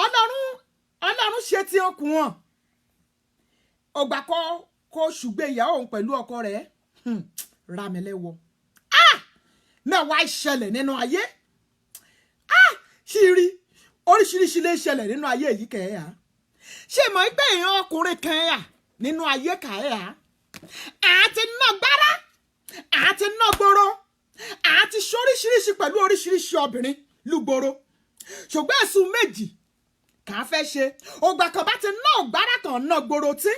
Ọlọ́run ṣe ti ọkùn wọn ọgbà kó ṣùgbẹ́ ìyàwó òun pẹ̀lú ọkọ rẹ̀ rámẹ́lẹ́wọ̀ mẹ́wàá ìṣẹ̀lẹ̀ nínú ayé ṣírí oríṣiríṣi lè ṣẹlẹ̀ nínú ayé yìí kẹ́ẹ̀yà ṣé mọ̀ pé èèyàn ọkùnrin kẹ́ẹ̀yà nínú ayé kẹ́ẹ̀yà àti ná gbára àti ná gbòòrò àti ṣoríṣiríṣi pẹ̀lú oríṣiríṣi obìnrin lúgbòòrò ṣùgbọ́n ẹ̀sùn méjì kà á fẹ́ ṣe ògbà kan bá ti ná gbára kan ná gbòòrò tí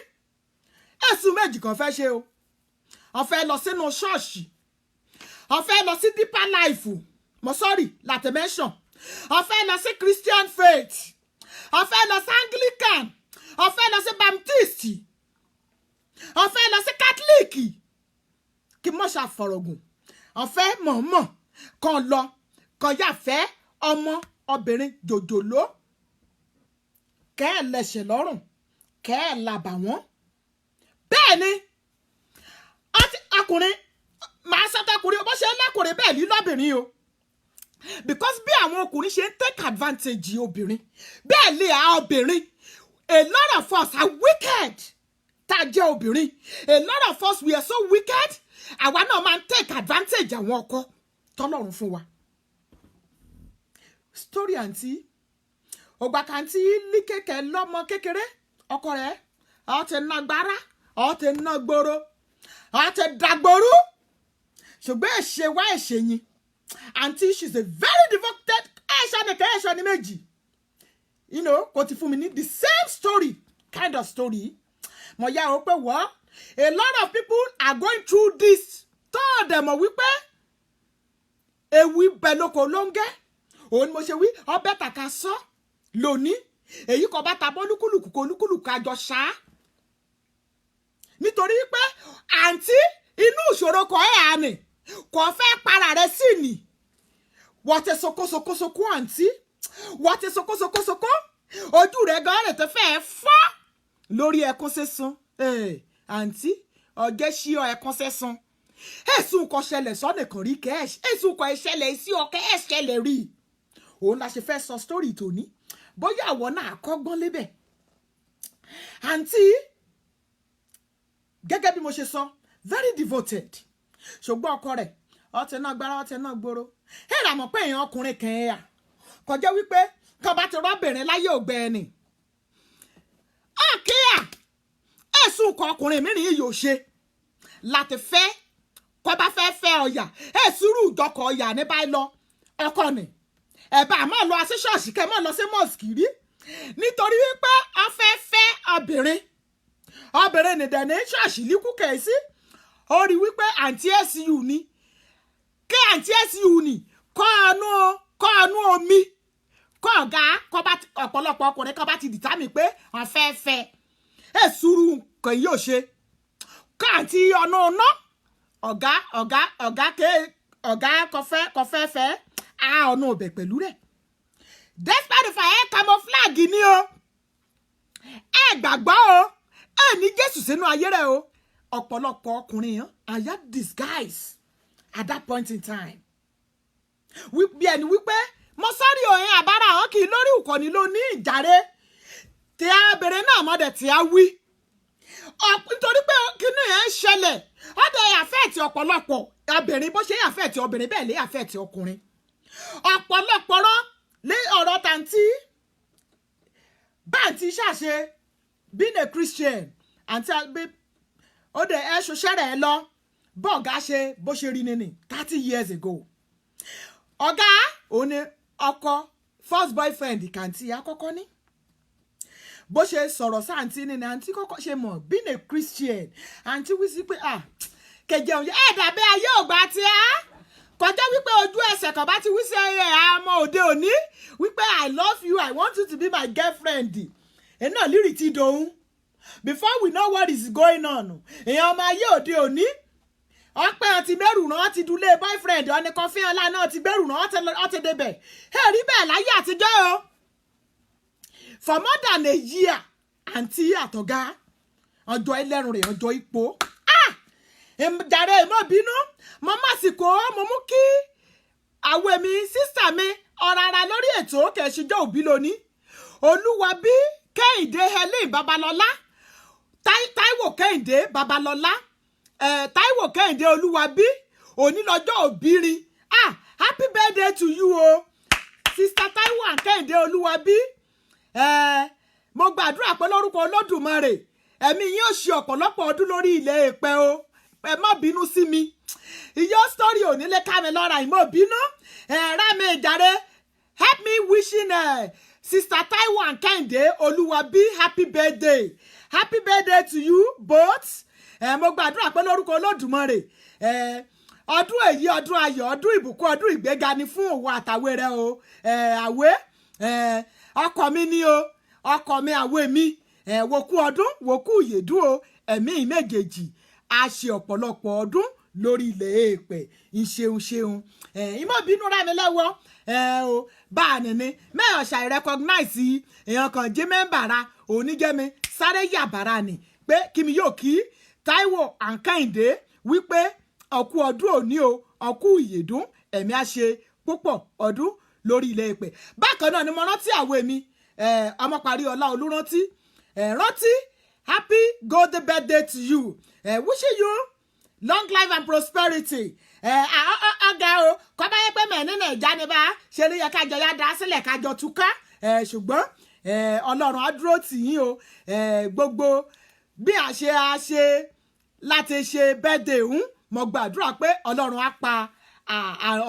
ẹ̀sùn méjì kan fẹ́ ṣe o ó fẹ́ lọ sínú ṣọ́ọ̀ṣì ó fẹ́ lọ sí deeper life mo sorry láti mention ó fẹ́ lọ sí Christian faith ó fẹ́ lọ sí Anglican ó fẹ́ lọ sí Baptist ó fẹ́ lọ sí Catholic kí mo ṣàfọ̀rọ̀gùn ó fẹ́ mọ̀ọ́mọ̀ kan lọ kan yà fẹ́ ọmọ obìnrin jòjòló kẹ́ ẹ̀ lẹ́sẹ̀ lọ́rùn kẹ́ ẹ̀ làbà wọ́n bẹ́ẹ̀ ni ọkùnrin màá sọ́tọ̀ ọkùnrin bó ṣe ń lẹ́kùnrin bẹ́ẹ̀ ní lọ́bìnrin o because bí àwọn ọkùnrin ṣe ń take advantage obìnrin bẹ́ẹ̀ lè à obìnrin a lot of us are wicked tá a jẹ́ obìnrin a lot of us we are so wicked àwa náà máa ń take advantage àwọn ọkọ tọ́lọ́run fún wa. Story àǹtí ògbà kàǹtí líkèkè lọ́mọ kékeré ọkọ rẹ̀ ọ̀ ti ná gbára ọ̀ ti ná gbòòrò ọ̀ ti dàgbòrú ṣùgbọ́n ẹ̀ṣẹ̀ wá ẹ̀ṣẹ̀ yín àǹtí she's a very devoted ẹ̀ṣẹ̀ ni méjì you know kò ti fún mi ní the same story kind of story mo yá o pé wọ́n a lot of people are going through this tó ọ̀dẹ̀ mọ̀ wípé ewu ibẹ̀ lóko ló ń gẹ́ òun ni mo ṣe wí ọbẹ̀ tàkà sọ lónìí èyí kò bá tabọ́ olúkúlùkù àjọ ṣá nítorí pé àǹtí inú ìṣòro kọ̀ ẹ́ àní kò fẹ́ para rẹ̀ sí ni wọ́n ti sokosokosoko àǹtí wọ́n ti sokosokosoko ojú rẹ̀ gan rẹ̀ tó fẹ́ fọ́ lórí ẹkún sísun àǹtí ọ̀gẹ́ ṣí ọ ẹkún sísun ẹ̀sùn kò ṣẹlẹ̀ sọ́nà kan rí kẹ́ẹ̀ṣ ẹ̀sùn kò ṣẹlẹ̀ sí ọkẹ́ ẹ̀ṣẹlẹ̀ rí òun la ṣe fẹ́ sọ story tòní bóyá àwọn náà kọ́gbọ́n lébẹ̀ àǹtí gẹ́gẹ́ bí mo ṣe sọ very devoted ṣùgbọ́n ọkọ rẹ̀ ọtẹ náà gbára ọtẹ náà gbòòrò ẹ̀rà mọ̀ pé èèyàn ọkùnrin kan ẹ̀yà kọjá wípé tó bá ti rọ́bìnrin láyé ògbẹ́ ẹni ọ̀kíyà ẹ̀sùn kọ ọkùnrin mìíràn yìí yóò ṣe láti fẹ́ kọ́ bá fẹ́ ọ̀yà ẹ̀sùrù ìjọkọ̀ ọ̀yà ní báyìí lọ ọkọ ni ẹ̀bá àmọ́ lọ sí ṣọ́ọ̀ṣì kẹ́ mọ́ lọ sí mọ́ọ̀sì rí nítorí wípé ó fẹ́ obìnrin nìdẹ̀ ní ṣọ́ọ̀ṣì líkú kẹ̀sí ó rí wípé àǹtí SU ni kí àǹtí SU ni kọ́ ọ̀nù omi kọ́ ọ̀gá ọ̀pọ̀lọpọ̀ ọkùnrin kan bá ti dìtámì pé wọ́n fẹ́ èsùrù kò yóò ṣe kọ́ àǹtí ọ̀nà ọ̀nà ọ̀gá kọfẹ́ fẹ́ a ọ̀nà ọbẹ̀ pẹ̀lú rẹ̀ despite the fact camouflage ni o ẹ gbàgbọ́ o ẹ ní Jésù sínú ayé rẹ̀ o ọ̀pọ̀lọpọ̀ ọkùnrin yẹn àyà disguise at that point in time bí ẹni wípé mo sọ́rí òyìn àbára àwọn kì í lórí ìkànnì ló ní ìjàre tí a bèrè náà mọ́dẹ̀ tí a wí nítorí pé kíní yẹn ń ṣẹlẹ̀ ọ̀dẹ̀ àfẹ́ẹ̀tì ọ̀pọ̀lọpọ̀ obìnrin bó ṣe àfẹ́ẹ̀tì obìnrin bẹ́ẹ̀ lé àfẹ́ẹ̀tì ọkùnrin ọ̀pọ̀lọpọ̀ lé ọ̀rọ̀ tàǹtí báǹtí ṣàṣe being a Christian àǹtí àgbẹ̀ ó dẹ̀ ẹ́ ṣoṣẹ́rẹ̀ ẹ lọ bọ́ọ̀gá ṣe bó ṣe rí nínú 30 years ago ọ̀gá òun ni ọkọ first boyfriend kàǹtí àkọ́kọ́ ní bó ṣe sọ̀rọ̀ sáǹtí nínú àǹtí kọ́kọ́ ṣe mọ̀ being a Christian àǹtí wí sí pé kẹjẹ òun ẹ̀ dàbí ayé ògbà tí a kọjá wípé ojú ẹsẹ̀ kan bá ti wí sí ẹyẹ àmọ́ òde òní wípé I love you I want you to be my girlfriend ẹ̀ náà lírì ti dòun before we know what is going on èèyàn ọmọ ayé òde òní ọpẹ́ àti mẹ́rù náà ti dúlé boyfriend ọ̀nìkan fi hàn lánàá ti gbẹ́rù náà ọ̀tí débẹ̀ ẹ̀ rí bẹ́ẹ̀ láyé àtijọ́ o for more than a year àǹtí àtọ̀gá ọjọ́ ẹlẹ́rùn rẹ̀ ọjọ́ ipò jàre ìmọ̀ bínú mo má sì kó mo mú kí àwọn èmi sísà mi ọ̀rọ̀ ara lórí ètò kẹ̀síjọ́ òbí lónìí Olúwabí Kẹ́hìndé Helen Babalọ́lá Táíwò Kẹ́hìndé Babalọ́lá Táíwò Kẹ́hìndé Olúwabí òní lọ́jọ́ òbírin happy birthday to you o sister Táíwò Kẹ́hìndé Olúwabí mo gbàdúrà pé lórúkọ Olódùmarè ẹ̀mí yín ó ṣe ọ̀pọ̀lọpọ̀ ọdún lórí ilẹ̀ èpẹ̀ o ẹ má bínú sí mi iyọ́ story ò nílé ká mi lọ́ra ìmọ̀ bínú ẹ̀rá mi ìjàre help me wishing sister Táíwò Kẹ́hìndé Olúwabí happy birthday to you both mo gbàdúrà pé lórúkọ Olódùmarè ọdún èyí ọdún ayọ̀ ọdún ìbùkún ọdún ìgbéga ni fún òwò àtàwé rẹ o àwé ọkọ mi ni o ọkọ mi àwé mi wòkú ọdún wòkú ìyèdún o ẹ̀mí méjèèjì a ṣe ọ̀pọ̀lọpọ̀ ọdún lórí ilẹ̀ èèpẹ̀ ìṣeun ìmọ̀ bínú rà mí lọ́wọ́ o bá a nìní mẹ́yàn ṣàì recognize èèyàn kan jí mẹ́mbàrà oníjẹ́mi sáré yàbàrà ni pé kí mi yóò kí Táíwò Kẹ́hìndé wípé ọ̀kú ọdún òní o ọ̀kú ìyèdún ẹ̀mí á ṣe púpọ̀ ọdún lórí ilẹ̀ èpè. Bákan náà ni mo rántí àwọn èmi ọmọ parí ọlá olúrántí rántí happy golden birthday to you wishing you long life and prosperity. Ọ̀gá o kọ́ bá yẹ pé mẹ́rin náà ìjánibá ṣe ló yẹ kájọ yá dá sílẹ̀ kájọ túká ṣùgbọ́n ọlọ́run á dúró tì yín o gbogbo bí a ṣe láti ṣe birthday mo gbàdúrà pé ọlọ́run á pa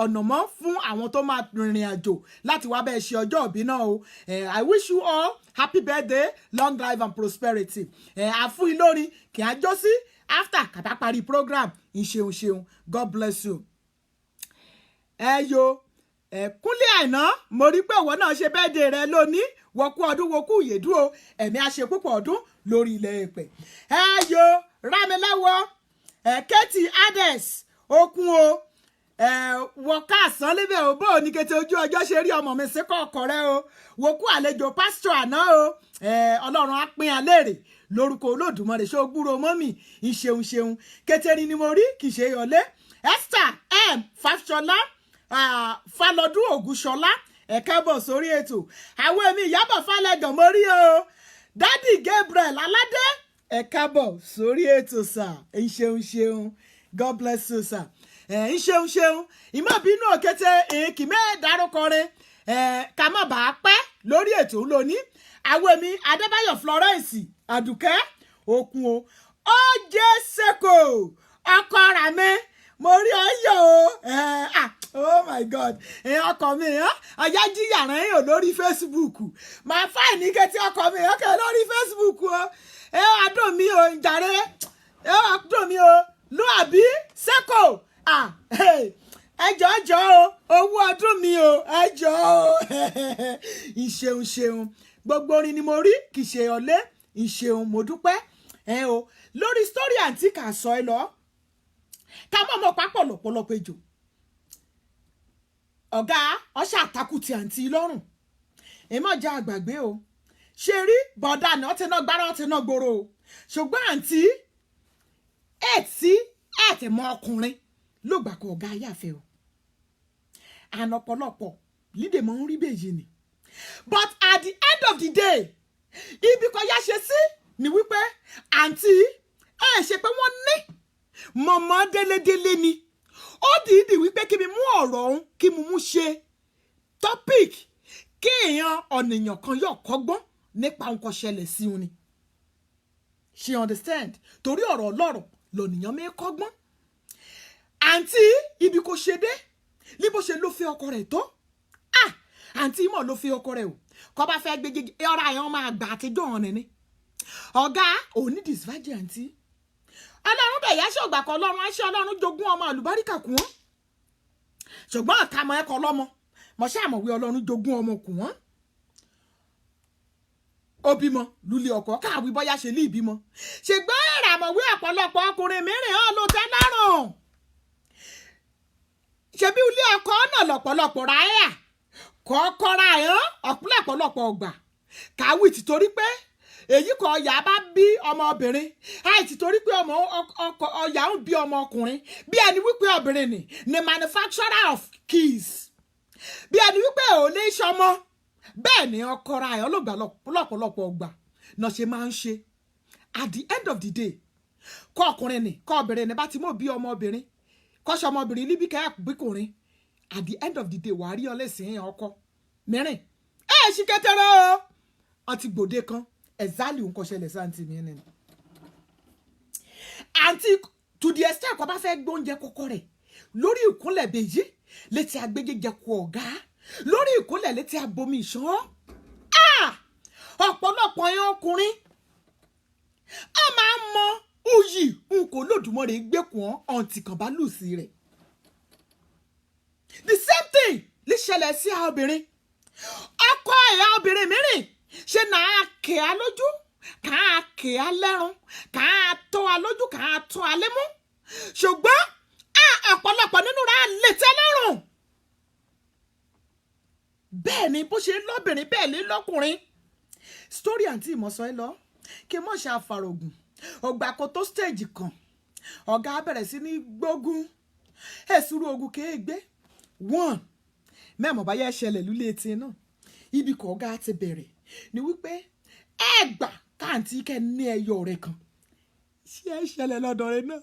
ọ̀nà mọ́ fún àwọn tó máa rìnrìn àjò láti wá bẹ́ẹ̀ ṣe ọjọ́ ìbí náà o I wish you all happy birthday long life and prosperity àfún ìlórin kì á jó sí after kàtà parí program ìṣeun God bless you. Kúnlé Àìná mo rí pé ìwọ náà ṣe birthday rẹ lónìí wọkú ọdún wọkú ìyèdú o ẹ̀mí á ṣe púpọ̀ ọdún lórí ilẹ̀ èpè. Rámiláwọ̀ Katie Hades okun o wọ́ká àsán lébẹ̀ ò bó ní kété ojú ọjọ́ ṣe rí ọmọ mi síkọ̀ ọkọ̀ rẹ o wòkú àlejò pásítọ̀ àná o ọlọ́run á pín alérè lórúkọ olódùmarè ṣó gbúrò mọ́mì ìṣeun kétérin ni mo rí kì í ṣe yọlé Esther M Fáṣọlá Falọdún Ògúnṣọlá káàbọ̀ sórí ètò àwọn èmi Ìyábọ̀ Fálẹ́gàn mo rí o Dádì Gabriel Aládé káàbọ̀ sórí ètò sà ìṣeun God bless you sir. Ṣeun ìmọ̀ bínú òkété kì mẹ́ dárúkọ rẹ ká má bàa pẹ́ lórí ètò lónìí àwọn èmi Adébáyọ̀ Florence Àdùkẹ́ okun o ó jẹ́ sẹ́kọ̀ ọkọ rà mí mo rí ọyọ o oh my God ọkọ mi ọjà jíyà rẹ̀ yàn lórí Facebook máa fáì ní kẹ́tí ọkọ mi ọkẹ́ lórí Facebook o adùn mi o ìjàre adùn mi o ló àbí sẹ́kọ̀ ẹjọ́ o owó ọdún mi o ẹjọ́ o ìṣeun gbogbo orin ni mo rí kì í ṣe ọ̀lẹ ìṣeun mo dúpẹ́ o lórí story àǹtí kà sọ ẹ lọ ká mọ̀ pápọ̀ lọ́pọ̀lọpọ̀ ejò ọ̀gá ọṣà àtakù ti àǹtí lọ́rùn èmọ̀ jẹ́ àgbàgbé o ṣe rí bọ̀dà ni ọtí náà gbára ọtí náà gbòòrò o ṣùgbọ́n àǹtí ẹ̀ mọ ọkùnrin ló gbà kó ọ̀gá ayáfẹ́ o àna ọ̀pọ̀lọpọ̀ lídè mọ́ ń rí bèyí ni but at the end of the day ibi kan yá ṣe sí ni wípé àǹtí ṣe pé wọ́n ní mọ̀mọ́ délédélé ni ó dìídì wípé kí mi mú ọ̀rọ̀ ọ̀hún kí mo mú ṣe topic kí èèyàn ọ̀nìyàn kan yóò kọ́gbọ́n nípa nǹkan ṣẹlẹ̀ sí òun ni she understand torí ọ̀rọ̀ ọlọ́rọ̀ lọ́nìyàn mi kọ́gbọ́n àǹtí ibi kò ṣe dé ní bó ṣe ló fi ọkọ rẹ̀ tó àǹtí mọ̀ ló fi ọkọ rẹ̀ o kọ́ bá fẹ́ gbégbé ọ̀rọ̀ àyàn máa gbà àtijọ́ ọ̀nà ni ọ̀gá òní dìsífàjì àǹtí ọlọ́run bẹ̀ yá ṣọ̀gbà kan ọlọ́run aṣọ ọlọ́run jogún ọmọ àlùbáríkà kù wọ́n ṣùgbọ́n àkàmọ́ ẹ̀kọ́ lọ́mọ mọ̀ ṣàmọ̀wé ọlọ́run jogún ọmọ kù wọ́n ó bímọ lulẹ̀ ọkọ káàwé bọ́yá ṣe lé ìbímọ ṣùgbọ́n ìràmọ̀wé ọ̀pọ̀lọpọ̀ ọkùnrin mìíràn hàn ló tẹ́ lọ́rùn ṣebí ilé ọkọ náà lọ́pọ̀lọpọ̀ ra ẹ̀ kọ́kọ́ ra ẹ̀ ọ̀pọ̀lọpọ̀ ọgbà káwé tìtorí pé èyí kan ọ̀yà bá bí ọmọbìnrin àìtí torí pé ọ̀yà ń bí ọmọkùnrin bí ẹni wípé obìnrin ni manufacturer of keys bí ẹni wípé ò lè ṣọmọ bẹ́ẹ̀ ni ọkọ ra ẹ̀ ọlọ́gbà lọ́pọ̀lọpọ̀ ọgbà náà ṣe máa ń ṣe at the end of the day kọ́ ọkùnrin ni kọ́ obìnrin ni bá ti mọ̀ bí ọmọbìnrin kọ́ ṣe ọmọbìnrin níbi kẹ́ bíkùnrin at the end of the day wàá rí ọlẹ́sìn ọkọ mìíràn ṣì kẹtẹrẹ o ọtí gbòde kan ẹ̀zálì nǹkan ṣẹlẹ̀ sáǹtì mi nínú àǹtí to the extent kọ́ bá fẹ́ gbóúnjẹ kọ́kọ́ rẹ̀ lórí ìkúnlẹ̀ bèjì létí agbégéjẹ kú ọ̀gá lórí ìkúnlẹ̀ létí abomi ìṣàn ọ̀pọ̀lọpọ̀ yẹn ọkùnrin a máa ń mọ uyì nkò lòdùmọ̀rẹ́ gbẹ̀kùn ọ̀ǹtì kan bá lù sí rẹ̀ the same thing lè ṣẹlẹ̀ sí obìnrin ọkọ ẹ̀yà obìnrin mìíràn ṣe náà kè á lójú kà á kè á lẹ́rùn kà á tó á lójú kà á tó á lémú ṣùgbọ́n ọ̀pọ̀lọpọ̀ nínú rẹ̀ lè tẹ́ lọ́rùn bẹ́ẹ̀ ni bó ṣe lọ́bìnrin bẹ́ẹ̀ lé lọ́kùnrin story àǹtí ìmọ̀sán ẹ lọ kí mọ̀ ṣe àfàrògùn ọgbà kò tó stage kan ọ̀gá bẹ̀rẹ̀ sí ní gbógun èsúrú ogun kéègbé 1 mẹ́mọ̀ báyẹ̀ ṣẹlẹ̀ lúlé etí náà ibi kan ọ̀gá ti bẹ̀rẹ̀ ni wípé ẹgbà káàntì kẹ́ ní ẹyọ rẹ̀ kan ṣé ẹ ṣẹlẹ̀ lọ́dọ̀ rẹ̀ náà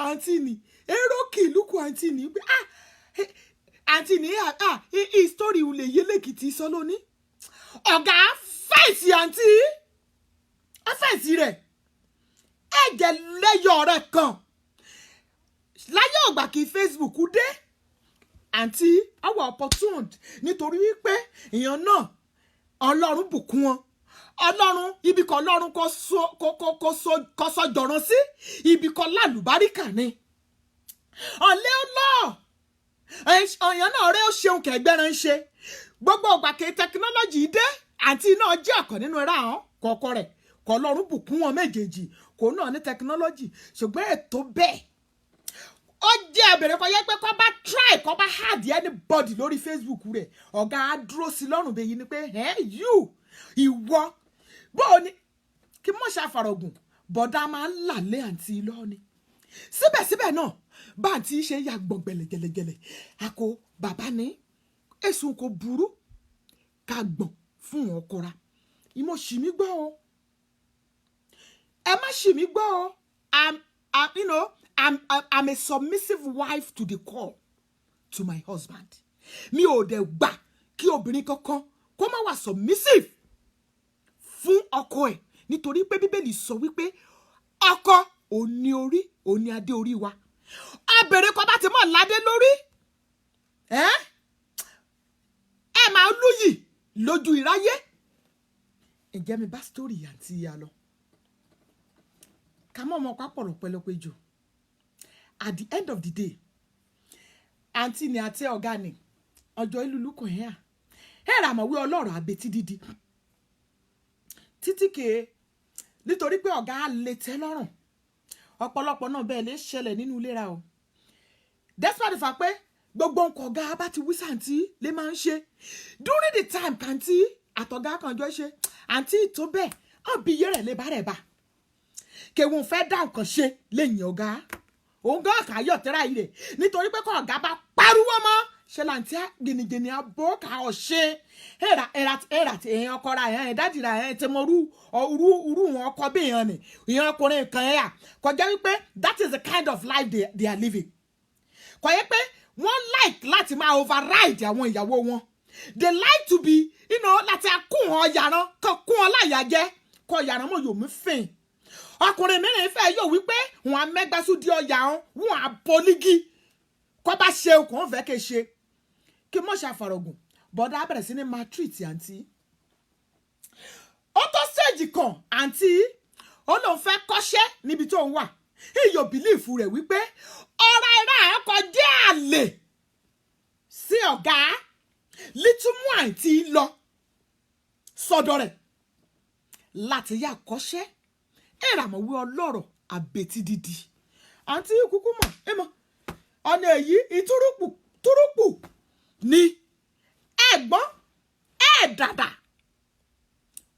àǹtí ni èrò kìlúkù àǹtí ni pé àǹtí ni ìsítórì ulè yélékìtì sọ lónìí ọ̀gá fèsì àǹtí fèsì rẹ̀ ẹ̀jẹ̀ lẹ́yọ̀ rẹ̀ kan láyé ọ̀gbà kí Facebook dé àǹtí our opportunity nítorí wípé èèyàn náà ọlọ́run bùkún wọn ọlọ́run ibi kan ọlọ́run kò sọ jọ̀ràn sí ibi kan lálùbáríkà ni ọ̀lẹ́ ọlọ́ ọ̀yàn náà rẹ̀ ó ṣeun kẹgbẹ́rẹ́ ń ṣe gbogbo ọgbà kí tẹkinọ́lọ́jì dé àǹtí náà jẹ́ ọ̀kan nínú ẹ̀rọ àwọn kọ̀ọ̀kan rẹ̀ kọ́ ọlọ́run bùkún wọn méjèèjì kò náà ní tẹkinọ́lọ́jì ṣùgbọ́n ètò bẹ́ẹ̀ ó jẹ́ àbẹ̀rẹ̀ kan yẹ pé kọ́ bá try kọ́ bá hard anybody lórí Facebook rẹ̀ ọ̀gá á dúró sí lọ́rùn bẹ́ẹ̀ yìí ni pé ìwọ bó o ní kí mọ̀ ṣàfàrọ̀gùn bọ̀dá máa ń làlẹ́ àǹtí lọ́ni síbẹ̀síbẹ̀ náà bá àǹtí ṣe ń ya gbọ̀n gẹ̀lẹ̀gẹ̀lẹ̀ àkó bàbá ní èsùn kò burú ká gbọ̀n fún wọn kọ́ra ìmọ̀ ṣì mí gbọ́ o ẹ má ṣì mí gbọ́ o I'm a submissive wife to the call to my husband. Mi ò dẹ̀ gbà kí obìnrin kankan kó má wà submissive fún ọkọ ẹ̀ nítorí pé Bíbélì sọ wípé ọkọ òní orí òní adé orí wa. Abẹ̀rẹ̀ kan bá ti mọ̀ ládé lórí. Ẹ máa lóyì lójú ìráyé. Ǹjẹ́ mi bá story àǹtí ya lọ? Ká mọ̀ ọmọ pápọ̀ pẹ̀lọpẹ̀ jù. At the end of the day àǹtí ni àti ọ̀gá ni ọjọ́ ìlúlú kan yẹn rà mọ̀ wí ọlọ́rọ̀ àbètí dídí títí ke nítorí pé ọ̀gá lè tẹ́ lọ́rùn ọ̀pọ̀lọpọ̀ náà bẹ́ẹ̀ lè ṣẹlẹ̀ nínú ìlera o despite the fact pé gbogbo nǹkan ọ̀gá bá ti wí sàǹtí lè máa ń ṣe during the time kàǹtí àtọ̀gá kan jọ ṣe àǹtí tó bẹ́ẹ̀ hàn bí iye rẹ̀ lè bá rẹ̀ bá kèwọ̀n fẹ́ dá nǹkan ṣe lẹ́yìn ọ̀gá òun gan àkàyọ̀ tẹ́ra yìí rẹ̀ nítorí pé kọ́ ọ̀gá bá pariwo mọ́ ṣe láǹtí gìnìgìnì abọ́ ká ọ̀ ṣe ẹ̀rà èèyàn ọkọ ra èèyàn dájì ra èèyàn tẹmọ rú wọn ọkọ bí èèyàn ni èèyàn ọkùnrin kan ẹ̀yà kọjá wípé that is the kind of life they are living kò yẹ pé wọ́n like láti máa override àwọn ìyàwó wọn they like to be láti kún wọn yàrá kan kún wọn láyà jẹ́ kọ́ yàrá mọ̀ yòó mí fìn ọkùnrin mìíràn fẹ́ yóò wípé wọn amẹ́gbású di ọjà wọn àpolígì kọ́ bá ṣe okùn fẹ́ ké ṣe kí mọ̀ ṣàfàrọ̀gùn bọ́dá bẹ̀rẹ̀ sí ní máa treat àǹtí ó tó stage kan àǹtí ó lóun fẹ́ kọ́ṣẹ́ níbi tó ń wà iyọ̀ bìlíìfù rẹ̀ wípé ọ̀rọ̀ ẹ̀rọ àkọjá àlè sí ọ̀gá lítúmú àǹtí lọ sọ́dọ̀ rẹ̀ láti yá kọ́ṣẹ́ ẹ̀ràmọ̀wé ọlọ́rọ̀ àbètí dídì àǹtí kúkú mọ̀ ọ̀nà èyí ìtúrùpù ni ẹ̀gbọ́n ẹ̀dàdà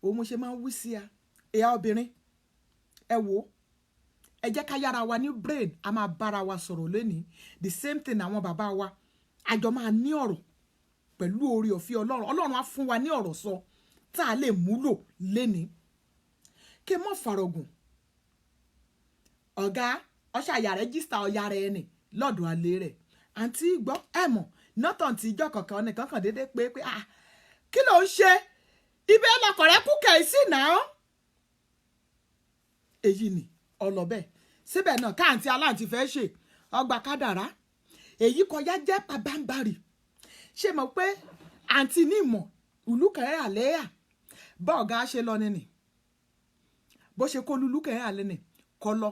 òun mo ṣe máa ń wí sí ẹ̀yà obìnrin ẹ wò ẹ jẹ́ ká yára wa ní brain a máa bára wa sọ̀rọ̀ lónìí the same thing àwọn bàbá wa àjọ máa ní ọ̀rọ̀ pẹ̀lú oore ọ̀fẹ́ ọlọ́run á fún wa ní ọ̀rọ̀ sọ tá a lè múlò lénìí kí mọ́ farọ̀gùn ọ̀gá ọ̀ṣàyà rẹ́gísítà ọ̀yà rẹ̀ ẹni lọ́dọ̀ àlè rẹ̀ àǹtí gbọ́ ẹ̀ mọ̀ nọ́tàn tí ìjọ kankan nìkan kan déédéé pé kí ló ń ṣe ibẹ̀ lọkọ̀ rẹ̀ kú kẹ̀sì náà èyí ni ọlọ́bẹ̀ síbẹ̀ náà káàntì aláǹtí fẹ́ ṣe ọgbà kádàrá èyí kọjá jẹ́ pabambarì ṣe mọ̀ pé àǹtí ní ìmọ̀ ìlúkẹ̀ẹ́ àlẹ́yà bá ọ̀gá ṣe lọ nínú bó ṣe kó lulúkẹ̀ẹ́ àlẹ́ nì kọ́ lọ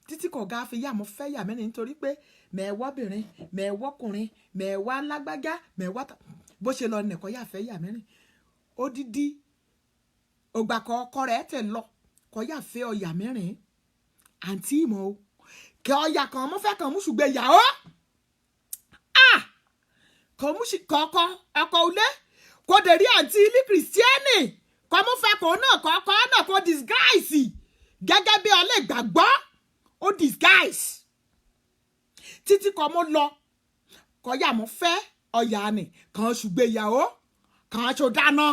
títí kọ̀ọ̀gá fi yà mọ́ fẹ́ yà mẹ́rin nítorí pé mẹ́ẹ̀wọ́bìnrin mẹ́ẹ̀wọ́kùnrin mẹ́ẹ̀wá lágbájá mẹ́ẹ̀wá bó ṣe lọ nìkan yà fẹ́ yà mẹ́rin odidi ògbà kọ̀ọ̀kọ́ rẹ̀ tẹ̀ lọ kọ́ yà fẹ́ ọ̀yà mẹ́rin àǹtí ìmọ̀ o kẹ́ ọ̀yà kan mọ́ fẹ́ kàn mú ṣùgbẹ́ yà ó kọ̀ọ̀kọ́ ọkọ̀ ulé kò dé rí àǹtí ilé kìrìsìtẹ́nì kọ́ mú fẹ́ kọ́ náà kọ́kọ́ náà kò disguise gẹ́gẹ́ bí ọlẹ́ ìgbàgbọ́ ó disguise títí kọ́ mo lọ kọ́ yà mo fẹ́ ọ̀yà ni kàn ṣùgbéyàwó kàn ṣò dáná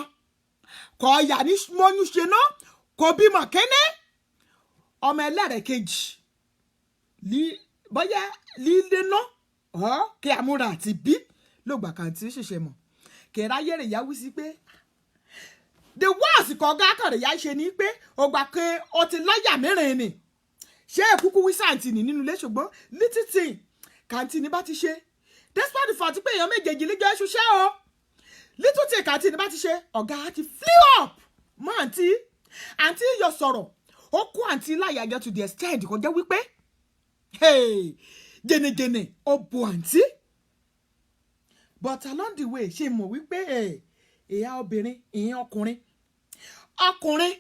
kọ́ yà ní mọ́yún ṣe ná kò bímọ kéne ọmọ ẹlẹ́rẹ̀ kejì bọ́yá líle ná kí amúra àti bí lògbà kan tí ṣẹ̀ṣẹ̀ mọ̀ kẹ̀rẹ́ ayẹ̀rẹ̀ yá wí sí pé the worst kọ̀ọ̀gá akọ̀rẹ̀ yá ṣe ni pé ó gbà pé ó ti lọ́ọ̀yà mẹ́rin ni ṣé èkúkú wí sàǹtìnì nínú ilé ṣùgbọ́n little thing kàǹtìnì bá ti ṣe despite the fact pé èèyàn méjèèjì lè jẹ́ ṣuṣẹ́ o little thing kàǹtìnì bá ti ṣe ọ̀gá ti flew up mọ́ àǹtí yọ sọ̀rọ̀ ó kó àǹtí láyàjọ to the extent kò jẹ́ wípé jẹnẹjẹnẹ ó bo àǹtí but along the way ṣe mọ̀ wípé ìyá obìnrin ìyẹn ọkùnrin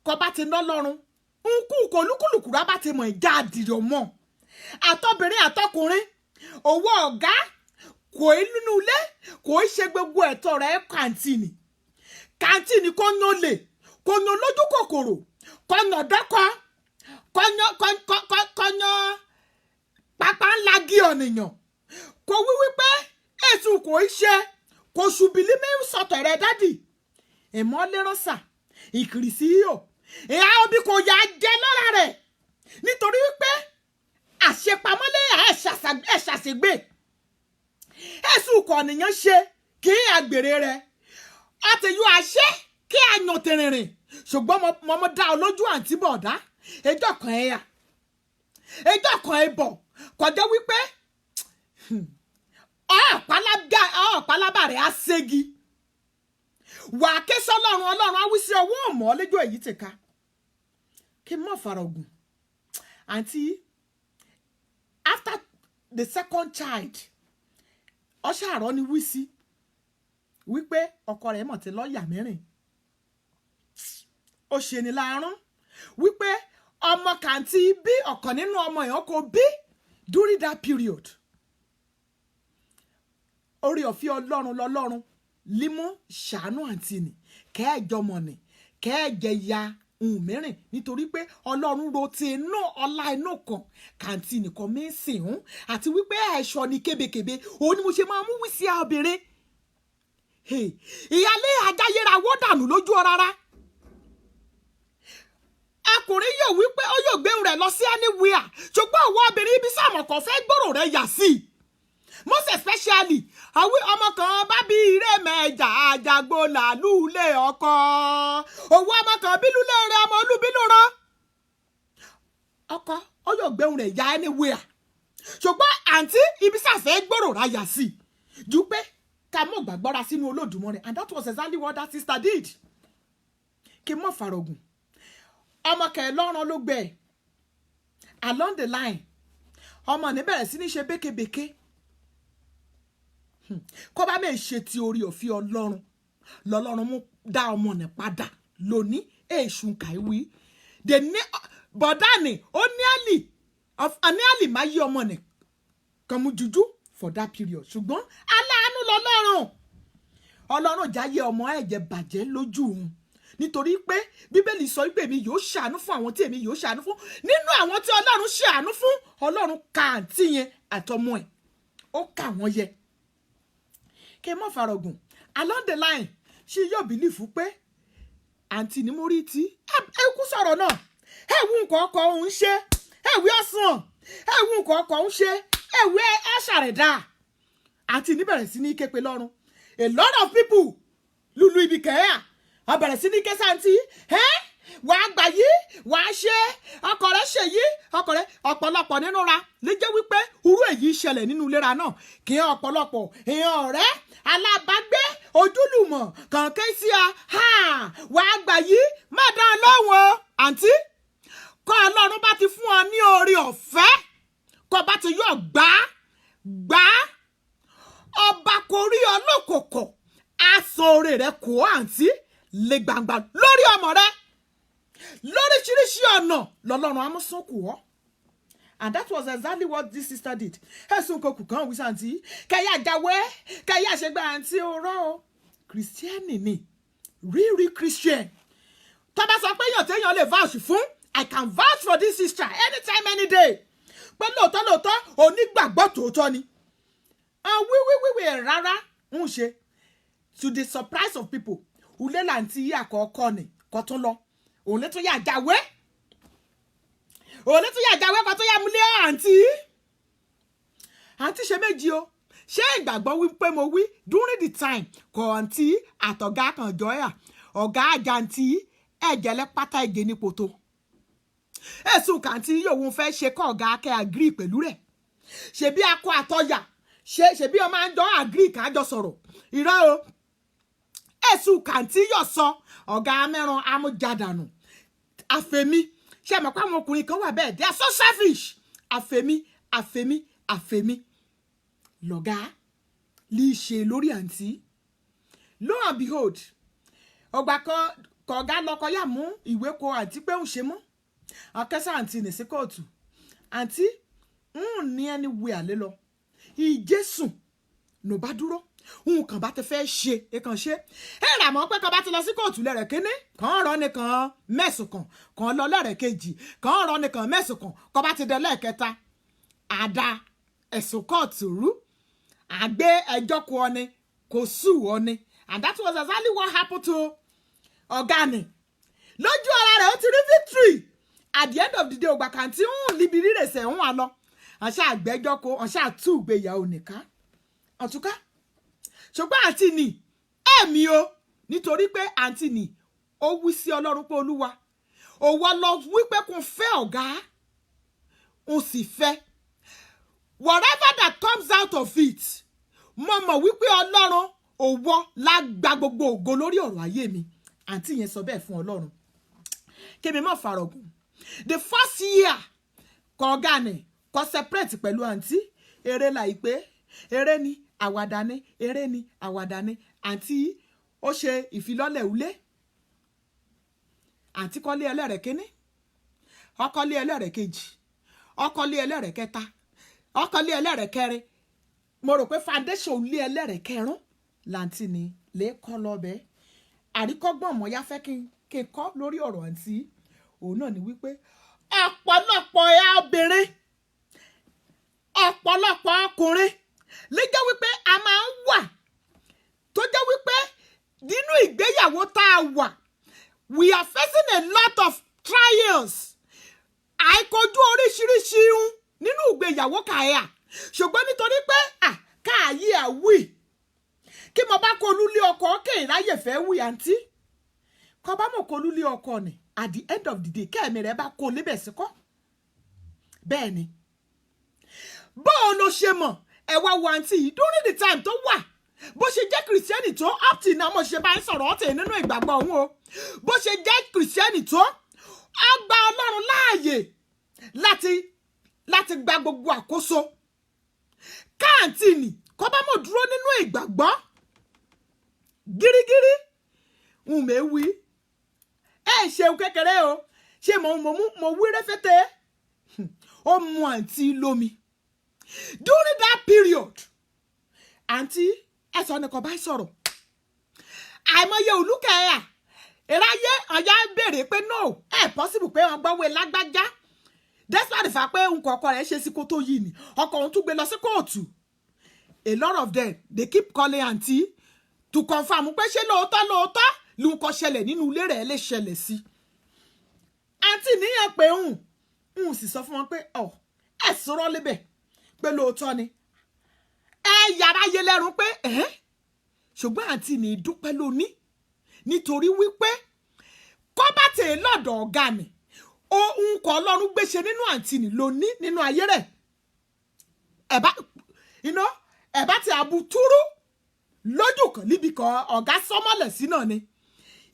kò bá ti ná lọ́rùn nkú kòlúkúlùkù rà bá ti mọ̀ ìjà àdìrọ̀ mọ́ àtọ́bìnrin àtọkùnrin owó ọ̀gá kò í nínú ilé kò í ṣe gbogbo ẹ̀tọ́ rẹ̀ kàǹtìnì kò yan lè kò yan lójú kòkòrò kò yan dọ́kọ kò yan pápá ńlá gí ọ̀nìyàn kò wí wípé ètò kò í ṣe kò ṣùbìlì mẹ́rin sọ̀tọ̀ rẹ̀ dádì ìmọ̀lẹ́rọ̀sà ìkìrìsí yíyọ̀ ìhà òbí kò yà á jẹ lára rẹ̀ nítorí wípé àṣepamọ́lé ẹ̀ ṣàṣègbè ẹ̀sùn kọ̀ọ̀nìyàn ṣe kí àgbèrè rẹ̀ àtẹ̀yọ àṣẹ kí àyàn tẹ̀rìnrìn ṣùgbọ́n mo dá ọ lójú àǹtí bọ̀dá ẹjọ́ kan ẹ̀yà ẹjọ́ kan ẹ̀ bọ̀ kọjá wípé ọ̀pálábà rẹ̀ á ségi wà á ké sọ́lọ́run ọlọ́run á wí sí ọwọ́ ọ̀mọ́ lẹ́jọ́ èyí ti ká kí n mọ̀ faragùn àǹtí after the second child ọṣẹ àrọ́ ni wí sí wípé ọkọ rẹ̀ mọ̀ tí lọ́ọ̀yà mẹ́rin ó ṣe ni láàrún wípé ọmọ kàǹtí bí ọ̀kan nínú ọmọ èèyàn kò bí during that period orí ọ̀fẹ́ ọlọ́run lọ́lọ́run límú ṣàánú àǹtí ni kẹ́ẹ̀jọmọ̀ ni kẹ́ẹ̀jẹ̀ ya ohun mẹ́rin nítorí pé ọlọ́run ro ti inú ọlá inú kan kàǹtí nìkan mi ń sìn hún àti wípé ẹ̀ṣọ́ ni kébékébé òun ni mo ṣe máa mú wí sí obìnrin ìyálé ajáyéra wó dànù lójú ọ rárá ọkùnrin yóò wípé ó yóò gbé rẹ̀ lọ sí anywhere ṣùgbọ́n òwò obìnrin ibi sáàmù kan fẹ́ gbòòrò rẹ̀ yà sí i most especially àwọn ọmọ kan bá bí ire mẹ́jà àjàgbó làlúlé ọkọ òwò ọmọ kan bílúlé rẹ ọmọ olúbínú rán ọkọ ó yóò gbé rẹ̀ yà anywhere ṣùgbọ́n àǹtí ibi sáfẹ́ gbòòrò rẹ̀ yà sí i ju pé ká mọ̀ gbàgbọ́ra sínú Olódùmarè and that was exactly what that sister did kí mọ̀ farogùn ọmọ kẹ̀ lọ́rùn ló gbẹ along the line ọmọ ní bẹ̀rẹ̀ sí ní ṣe békebèke kọ́ bá mẹ́ ṣe ti orí ọ̀fẹ́ ọlọ́run lọ́lọ́run mú dá ọmọ ní padà lónìí èṣù kàìwí bọ̀dá ni ó ní àlì máa yí ọmọ ní kan mú jújú for that period ṣùgbọ́n aláàánú ọlọ́run jáyé ọmọ ẹ̀jẹ̀ bàjẹ́ lójú òun nítorí pé bíbélì sọ pé èmi yóò ṣàánú fún àwọn tí èmi yóò ṣàánú fún nínú àwọn tí ọlọ́run ṣàánú fún ọlọ́run ka àǹtí yẹn àtọmọ ẹ̀ ó kà wọ́n yẹ kí n mọ̀ faragùn along the line ṣe yóò bìlífù pé àǹtí ni mo rí tí ẹ kú sọ̀rọ̀ náà ẹ wú nǹkan ọkọ̀ òun ṣe ẹ wí ọ̀sán ẹ wú nǹkan ọkọ̀ òun ṣe ẹ wí ẹ ṣàrẹ̀dá àǹtí ní bẹ̀rẹ̀ sí ní képe lọ́rùn a lot of people lulu ibi kẹ́yà a bẹ̀rẹ̀ sí ní kẹ́sàntì wà á gbà yí wà á ṣe ọkọ rẹ ṣe yí ọkọ rẹ ọ̀pọ̀lọpọ̀ nínú ra lè jẹ́ wípé irú èyí ṣẹlẹ̀ nínú ìlera náà kí ọ̀pọ̀lọpọ̀ èèyàn ọ̀rẹ́ alábàágbé ojúlùmọ̀ kànkẹ́ sí ọ wà á gbà yí má dá ọ lóhùn o àǹtí kọ́ ọlọ́run bá ti fún ọ ní oore ọ̀fẹ́ kọ́ bá ti yọ gbá ọba kò rí ọ lókòkò aṣọ oore rẹ kò àǹtí lè gbàngbà lórí ọmọ rẹ lóríṣiríṣi ọ̀nà lọ́lọ́run amúsùnkù ọ́ and that was exactly what this sister did ẹ̀sùn kòkù kan wí sàǹtí kẹyà jáwé kẹyà ṣẹgbẹ́ àǹtí ọ̀rọ̀ o Christian ni rírí Christian tó bá sọ pé èèyàn téèyàn lè vouch fún I can vouch for this sister anytime, any day. Pé lóòótọ́ onígbàgbọ́ tòótọ́ ni. Wíwí rárá ń ṣe. To the surprise of people, ule làǹtí yìí àkọ́kọ́ ni kó tún lọ. Òun lè tún yà jáwé. Kó tún yà múlé àǹtí. Àǹtí ṣe méjì o. Ṣé ìgbàgbọ́ wí pé mo wí during the time kò àǹtí àtọ̀gá kan jọ́yà ọ̀gá àjàǹtí ẹ̀jẹ̀lẹ̀ pátá ìgè ní poto. Ẹ̀sùn kàǹtí yóò wọ́n fẹ́ ṣe kọ́ ọ̀gá akẹ́ agree pẹ̀lú rẹ̀. Ṣebí akọ àtọ̀yà ṣebí ọmọ àjọ agree kájọ sọ̀rọ̀. Irọ́ o. Ẹ̀sùn kàǹtí yóò sọ ọ̀gá amẹ́ran amújádànù. Àfẹ̀mí ṣe mọ̀ pé àwọn ọkùnrin kan wà bẹ́ẹ̀ they are so selfish. Àfẹ̀mí. Lọ̀gá lè ṣe lórí àǹtí. Lo and behold ọgbà kọ̀ọ̀gá lọ́kọ yà mú ìwé kọ àǹtí pé ń ṣe mọ́. Akẹ́sà àǹtí ní sí kóòtù. Àǹtí ní ẹni wé àlé lọ. Ìjésùn ló bá dúró. Kàn bá ti fẹ́ ṣe èkàn ṣe. Rà mọ́ pé kan bá ti lọ sí kóòtù lẹ́rẹ̀ kíní. Kàn rọ́ nìkan mẹ́sùn kan lọ lẹ́rẹ̀ kejì. Kàn rọ́ nìkan mẹ́sùn kan bá ti dẹ lẹ́ẹ̀kẹta. Àdá ẹ̀sùn kóòtù rú. Àgbé ẹjọ́ kú ọni kò sú ọni. And that was exactly what happened to Ọ̀gánì. Lójú ara rẹ̀ ó ti rí victory. At the end of the day ògbà kàǹtí libi rírè sẹ̀ ń wà lọ. Àṣà àgbẹ́jọ́ kó àṣà tú ìgbéyàwó nìkan. Ọ̀túnká. Ṣùgbọ́n àǹtí ni ẹ̀mí o nítorí pé àǹtí ni ó wí sí Ọlọ́run pé Olúwa òwò lọ wípé kò fẹ́ ọ̀gá ó sì fẹ́. Whatever that comes out of it mo mọ̀ wípé Ọlọ́run òwò la gba gbogbo ògo lórí ọ̀rọ̀ ayé mi. Àǹtí yẹn sọ bẹ́ẹ̀ fún Ọlọ́run. Kémi mọ̀ fàrọ̀gùn. The first year kọ̀ọ̀gánì kò separate pẹ̀lú àǹtí eré láìpẹ́ eré ni àwàdà ni eré ni àwàdà ni àǹtí ó ṣe ìfilọ́lẹ̀ ulé. Àǹtí kọ́lé ẹlẹ́rẹ̀ kíní ọkọ́lé ẹlẹ́rẹ̀ kejì ọkọ́lé ẹlẹ́rẹ̀ kẹta ọkọ́lé ẹlẹ́rẹ̀ kẹrin mo rò pé foundation ulé ẹlẹ́rẹ̀ kẹrin làǹtí ni lè kọ́ lọ́bẹ̀. Àríkọ́gbọ̀n mọ́ yá fẹ́ kí n kọ́ lórí ọ̀rọ̀ àǹtí òun náà ni wípé ọ̀pọ̀lọpọ̀ obìnrin ọ̀pọ̀lọpọ̀ ọkùnrin lè jẹ́ wípé a máa ń wà tó jẹ́ wípé nínú ìgbéyàwó tá a wà we are facing a lot of trials. Àìkojú oríṣiríṣi nínú ìgbéyàwó kàáyà ṣùgbọ́n nítorí pé káàyè àwì kí mo bá kolú lé ọkọ kéè ráyè fẹ́ wí àǹtí kọ́ bá mọ̀ kolú lé ọkọ ni at the end of the day kẹ́ẹ̀mí rẹ̀ bá kó lébẹ̀ sí kọ́. Bẹ́ẹ̀ ni bóun ló ṣe mọ̀ ẹ wá wo àǹtí yìí during the time tó wà bó ṣe jẹ́ kìrìsìtẹ́nì tó up till now mo ṣe bá ń sọ̀rọ̀ ọ̀tẹ̀ nínú ìgbàgbọ́ òun o bó ṣe jẹ́ kìrìsìtẹ́nì tó á gba Ọlọ́run láàyè láti gba gbogbo àkóso. Káàntì ni kọ́ bá mọ̀ dúró nínú ìgbàgbọ́ gírígírí mẹ́wí ṣeun kékeré o ṣe mo wí rẹ́fẹ́tẹ́ ó mu àǹtí lómi. During that period àǹtí ẹ̀sọ́ ni kò bá sọ̀rọ̀ àìmọye olùkẹ́ ẹ̀ ìráyé ọ̀yá béèrè pé no possible pé wọ́n gbọ́wé lágbájá despite the fact pé nǹkan ọkọ rẹ̀ ṣe sí kó tó yìí ni ọkọ òun tún gbé lọ sí kóòtù. A lot of them they keep calling àǹtí to confirm pé ṣé lóòótọ́ ló ń kọ́ ṣẹlẹ̀ nínú ilé rẹ̀ lè ṣẹlẹ̀ sí. Àǹtí níyàn pé ń sì sọ fún wọn pé ẹ sọ̀rọ̀ lébẹ̀ pé lóòótọ́ ni yàrá yé lẹ́rùn pé ṣùgbọ́n àǹtí ní dúpẹ́ lóní nítorí wípé kọ́ bá tẹ̀ lọ́dọ̀ ọ̀gá mi ohun kọ́ Ọlọ́run gbéṣe nínú àǹtí ní lóní nínú ayé rẹ̀ ẹ̀bá ti àbútúrú lójú kan níbi kan ọ̀gá sọ́mọ́lẹ̀ sí náà ni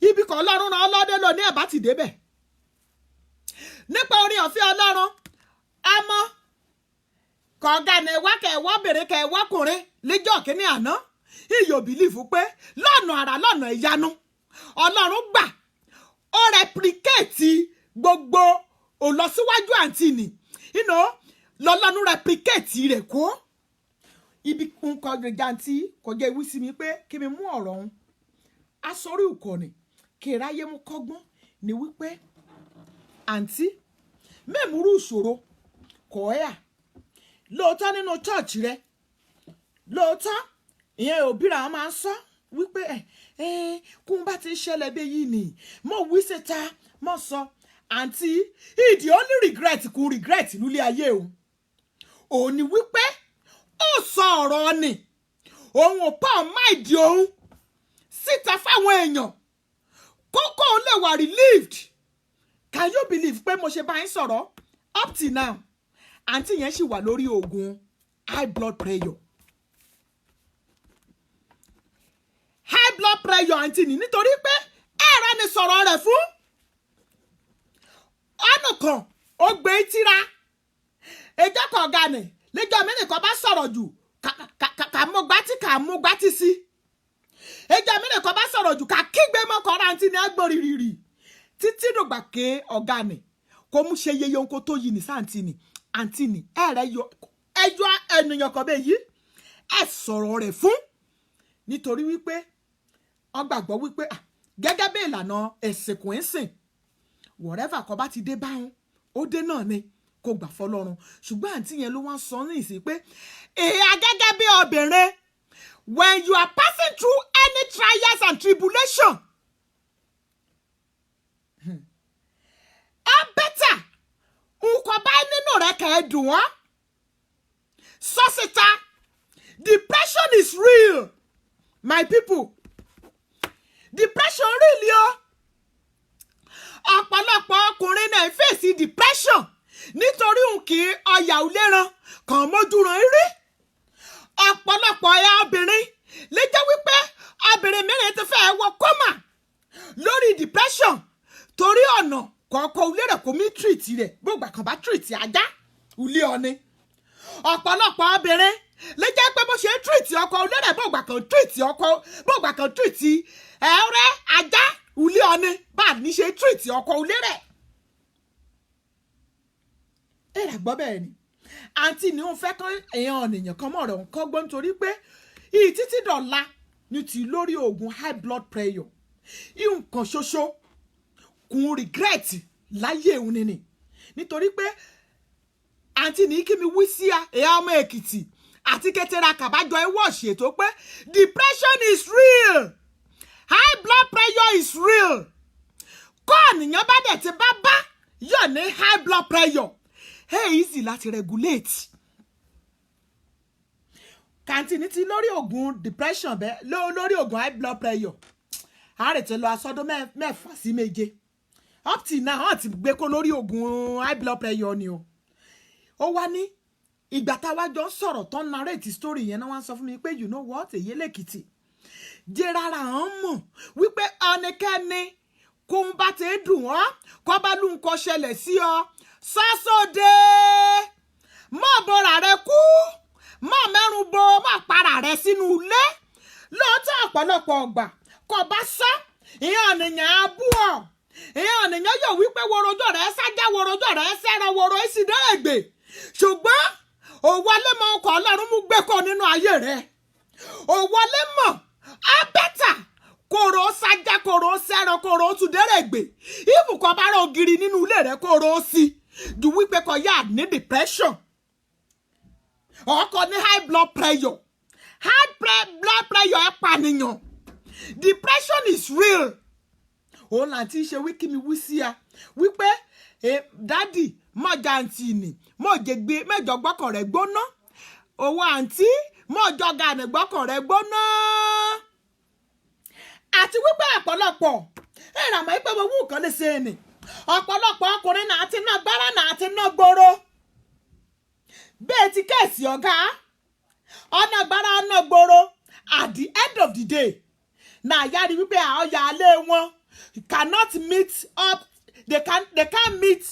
ibi kan Ọlọ́run rán ọlọ́dẹ lọ ní ẹ̀bá ti débẹ̀ nípa orin ọ̀fẹ́ Ọlọ́run ọmọ kọ̀ọ̀gá ní ẹ̀wá bèrè kẹwàkùnrin lẹ́jọ́ kínní àná iyọ̀ bìlífù pé lọ́nà àrà lọ́nà ìyanu Ọlọ́run gbà ó rẹplicate gbogbo òlọsíwájú àǹtí ni lọ́lọ́run rẹplicate rẹ̀ kó ibi nǹkan gẹ̀gàntì kò jẹ́ ìwí sí mi pé kí mi mú ọ̀rọ̀ ọ̀hún asorí ìkọ̀nì kí ráyé mú kọ́gbọ́n ni wípé àǹtí mẹ́múrú ìṣòro kọ̀ ẹ́ à lóòótọ́ nínú chọ́ọ̀chì rẹ lóòótọ́ ìyẹn òbíra wọn máa ń sọ wípé kún bá ti ń ṣẹlẹ̀ bí yìí nì mo wí síta mo sọ àǹtí ìdí ó ní regret kún regret nílé ayé òun òun ni wípé ó sọ ọ̀rọ̀ ni òun ò pa ọ̀ma ìdí òun síta fáwọn èèyàn kókó lè wà relieved. Can you believe pé mo ṣe bá yín sọ̀rọ̀ up till now àǹtí yẹn ṣì wà lórí oògùn high blood pressure. High blood pressure àǹtí ni nítorí pé ẹ̀rọ ni sọ̀rọ̀ rẹ̀ fún ọ̀nà kan ó gbé tíra ẹjọ́ kan ọ̀gá ni lẹ́jọ́ mi nìkan bá sọ̀rọ̀ jù kà mú gbátí sí ẹjọ́ mi nìkan bá sọ̀rọ̀ jù kà kígbe mọ́kànlá àǹtí ni agbórírirì títí dògbà ké ọ̀gá ni kò mú ṣe yeye ohun kó tó yìí ní sáǹtì ni àǹtí ni ẹ̀rẹ́ ẹjọ́ ènìyàn kan bẹ́ẹ̀ yìí ẹ̀ sọ̀rọ̀ rẹ̀ fún nítorí wípé wọ́n gbàgbọ́ wípé gẹ́gẹ́ bí ìlànà ẹ̀sìn kò ń sìn whatever kan bá ti dé báwọn ó dé náà ni kò gbà fọlọ́run ṣùgbọ́n àǹtí yẹn ló wá ń sọ ní ìsìn pé ìhà gẹ́gẹ́ bí obìnrin when you are passing through any trials and tribulation ó bẹ́tà nǹkan bá nínú rẹ̀ kẹ́ ẹ dùn wọ́n sọ síta depression is real my people depression really o ọ̀pọ̀lọpọ̀ ọkùnrin náà fèsì depression nítorí kí ọyà ò léran kàn mójúran rí ọ̀pọ̀lọpọ̀ ọ̀yà obìnrin lè jẹ́ wípé obìnrin mìíràn ti fẹ́ wọ kọ́mà lórí depression torí ọ̀nà kọ̀ọ̀kan ò lérè kó mí tírìtì rẹ̀ gbogbo kan bá tírìtì ajá ulé ọni ọ̀pọ̀lọpọ̀ obìnrin lè jẹ́ pé bó ṣe tírìtì ọkọ ò lérè gbogbo kan tírìtì ẹ̀rẹ́ ajá ulé ọni bá ní ṣe tírìtì ọkọ ò lérè ẹ̀rà gbọ́ bẹ́ẹ̀ ni àǹtí ni òun fẹ́ kán èèyàn ènìyàn kan mọ̀ rẹ̀ òun kọ́gbọ́n nítorí pé ìyí títí dọ̀la ní ti lórí oògùn high blood pressure ìhùn kan ṣoṣo kùn regret láyé òun nìní nítorí pé àǹtí ní kí mi wí sí ẹ̀yà ọmọ Èkìtì àti kẹtẹrà kàbájọ ẹwọ́ ṣètò pé depression is real high blood pressure is real kọ́ ọ̀nìyàn bá dẹ̀ ti bá yọ̀ ní high blood pressure easy láti regulate kàǹtìní ti lórí oògùn depression bẹ́ẹ̀ lórí oògùn high blood pressure àárẹ̀ ti lọ asọ́dún 6 sí 7 up till now wọ́n ti gbé kó lórí oògùn high blood pressure ni o ó wá ní ìgbà táwa jọ ń sọ̀rọ̀ tán narrate story yẹn náà wọ́n sọ fún mi pé you know what èyí lèkìtì jẹ́ rárá hàn mọ̀ wípé ọ̀nìkẹ́ni kó ń bá ti dùn ọ́ kó bá lù ń kọ́ ṣẹlẹ̀ sí ọ sásòdè mọ́ bọ́ra rẹ kú mọ́ mẹ́rùn bo mọ́ para rẹ sínú ilé lóòótọ́ ọ̀pọ̀lọpọ̀ ọgbà kò bá sọ ìyẹn ọ̀nìyàn abú ọ̀ ìyẹn ọ̀nìyàn yóò wípé worojọ́ rẹ̀ sájà worojọ́ rẹ̀ sẹ́ran woro ìsìndẹ́rẹ̀gbẹ̀ ṣùgbọ́n òwọlé mọ ọkọ̀ ọlọ́run mú gbẹ́kọ̀ nínú ayé rẹ̀ òwọlé mọ̀ abẹ́tà kòrò sájà kòrò sẹ́ran kòrò tùdẹ́rẹ̀gbẹ̀ ìbùkọ́ bá rọ ògiri nínú ilé rẹ̀ kòrò sí ju wípé kò yá ní depression ọkọ ní high blood pressure blood pressure ẹ pànìyàn depression is real òun láti ṣe wíkí mi wí sí a wípé dádì mọ̀jà àǹtí ni mẹ́jọ gbọ́kàn rẹ̀ gbóná owó àǹtí mọ̀jọ gànà gbọ́kàn rẹ̀ gbóná àti wípé ọ̀pọ̀lọpọ̀ ìrànmọ́ ìpè owó nǹkan lè ṣe ni ọ̀pọ̀lọpọ̀ ọkùnrin náà ti ná gbára náà ti ná gbòòrò bẹ́ẹ̀ ti kẹ́ẹ̀sì ọ̀gá ọ̀nà gbára ọ̀nà gbòòrò at the end of the day náà yára wípé ọ̀yà alẹ́ wọn cannot meet up they can't meet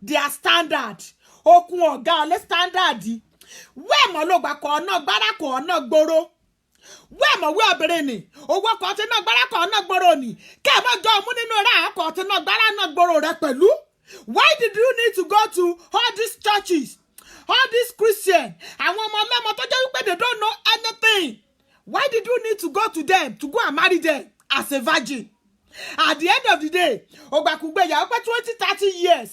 their standard okun ọ̀gá ọ̀lẹ́ standard wẹ́ẹ̀mọ́ ló gbà kọ́ ọ̀nà gbára kọ́ ọ̀nà gbòòrò wẹ́ẹ̀mọ̀ wí obìnrin ni owó kan tí náà gbára kan náà gbòòrò ni kẹ́ẹ̀mọ́ jọ ọmú nínú rẹ̀ àkọ́ tí náà gbára náà gbòòrò rẹ̀ pẹ̀lú why did you need to go to all these churches all these Christians àwọn ọmọ ọlọ́mọ tó jẹ́ wípé they don't know anything why did you need to go to them to go and marry them as a virgin At the end of the day, ògbàkúgbé ìyàwó pé 20-30 years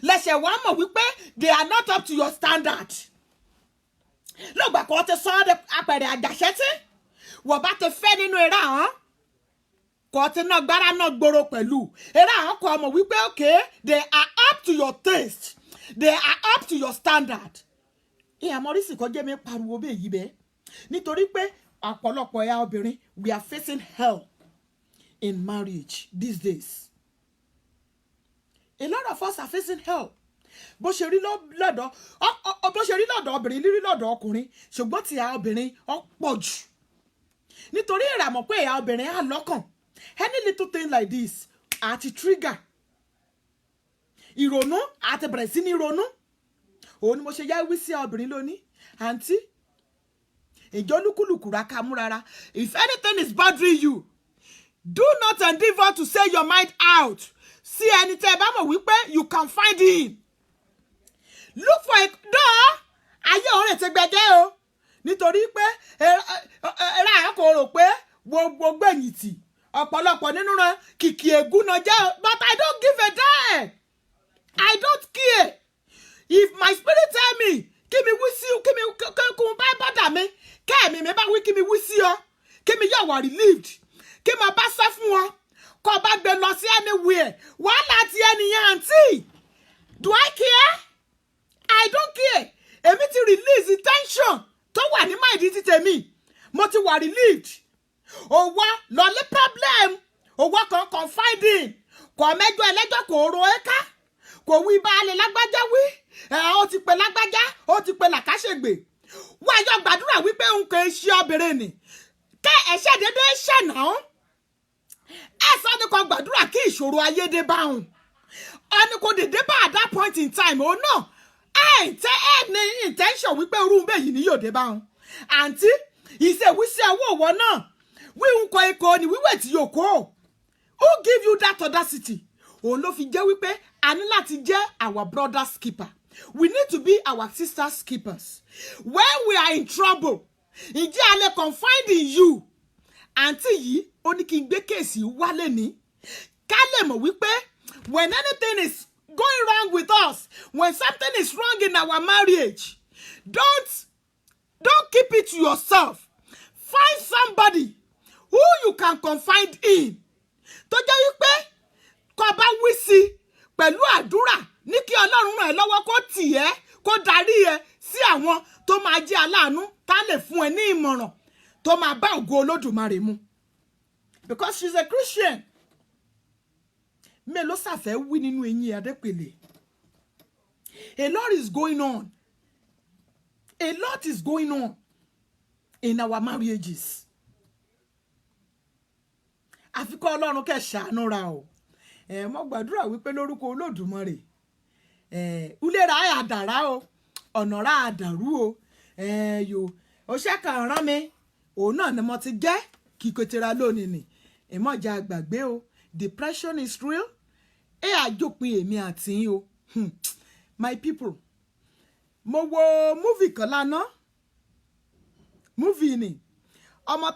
lẹ́sẹ̀ wá mọ̀ wípé they are not up to your standard. Lọ́gbà kan ti sọ ọ́ de apẹ̀rẹ̀ àjàṣẹ́tì wọ́n bá ti fẹ́ nínú eré àwọn kò ti náà gbára náà gbòòrò pẹ̀lú eré àwọn kò mọ̀ wípé okay they are up to your taste, they are up to your standard. Ìyá Mọ́rísì kọjá mi pariwo bẹ́ẹ̀ yí bẹ́ẹ̀ nítorí pé ọ̀pọ̀lọpọ̀ ẹ̀yà obìnrin we are facing hell in marriage these days. A lot of us are facing hell. Bó ṣe rí lọ́dọ̀ obìnrin lírí lọ́dọ̀ ọkùnrin ṣùgbọ́n tí ẹ̀yà obìnrin pọ̀ jù. Nítorí ìràmọ̀ pé ẹ̀yà obìnrin á lọ́kàn. Any little thing like this àti trigger. Ìrònú àti bẹ̀rẹ̀ sí ní ronú. Òun ni mo ṣe yá wí sí obìnrin lónìí. Àǹtí, ìjọ lúkúlùkù ra ká mú rárá. If anything is bothering you, do not endeavor to say your mind out. See ẹni tẹ́ bá mọ̀ wípé you can find him. Look for a door. Ayé ọ̀rẹ́ ti gbẹ̀gẹ́ o. Nítorí pé ẹ̀rọ àkọ́ rò pé gbogbo gbẹ̀yìn tì. Ọ̀pọ̀lọpọ̀ nínú rẹ̀ kìkì ègún náà jẹ́. But I don't give a damn. I don't care. If my spirit tell me, kí mi wí sí o, kí mi kún bá bọ́dà mi. Kẹ́ẹ̀mí mi bá wí kí mi wí sí ọ. Kí mi yọ̀ wà relieved. Kí mo bá sọ fún wọn. Kó bá gbé lọ sí anywhere. Wàhálà ti ẹnìyàn àǹtí. Do I care? I don't care. Èmi ti release the tension tó wà ní mind ti tèmi. Mo ti wà relieved. Òwò lọ́lé problem. Òwò kan confiding. Kò mẹ́jọ ẹlẹ́jọ́ kò ro ẹ́ká. Kò wí baálé lágbájá wí. Ó ti pè lágbájá. Ó ti pè làkàṣègbè. Wọ́n ẹjọ́ gbàdúrà wípé nǹkan ṣe obìnrin ni. Kẹ́ ẹ̀ṣẹ̀ dédé ṣẹ̀ náà. Ẹ̀sán ni kò gbàdúrà kí ìṣòro ayé dé bá òun. Ọ̀nì kò dé bá at that point in time. Oh no. Ní intention wípé irú bẹ́ẹ̀ yìí ni yóò dé bá òun. Àǹtí, ìṣèwísẹ́ owó òwò náà. Wíwùn kọ ikọ̀ ni wíwẹ̀ tí yóò kó. Who give you that audacity? Òun ló fi jẹ́ wípé a ní láti jẹ́ our brother's keeper. We need to be our sister's keepers. When we are in trouble, ǹjẹ́ a lè confide in you? Àǹtí yìí, ó ní kí n gbé kéèsì wálé ní. Ká lè mọ̀ wípé when anything is going wrong with us, when something is wrong in our marriage, don't keep it to yourself. Find somebody who you can confide in. Tó jẹ́ wípé kó bá wí sí pẹ̀lú àdúrà ní kí Ọlọ́run ràn ẹ́ lọ́wọ́ kó tì ẹ́ kó darí ẹ sí àwọn tó máa jẹ́ aláàánú tá lè fún ẹ ní ìmọ̀ràn tó máa bá ògo Olódùmarè mu. Because she's a Christian. Mélòó sàfẹ́ wí nínú eyín Adépèlé. A lot is going on. A lot is going on in our marriages. Àfikọ́ Ọlọ́run kẹ́ ṣàánú ra o. Mo gbàdúrà wípé lórúkọ Olódùmarè. Ulera àdàrà o. Ọ̀nà ra àdàrú o. Ó ṣe kàn rán mi. Òun náà ni mo ti jẹ́ kíkotera lónìí ni. Ìmọ̀jà àgbàgbé o. Depression is real. Àjòpin èmi àti yín o. My people. Mo wo movie kan lánàá. Movie ni. Ọmọ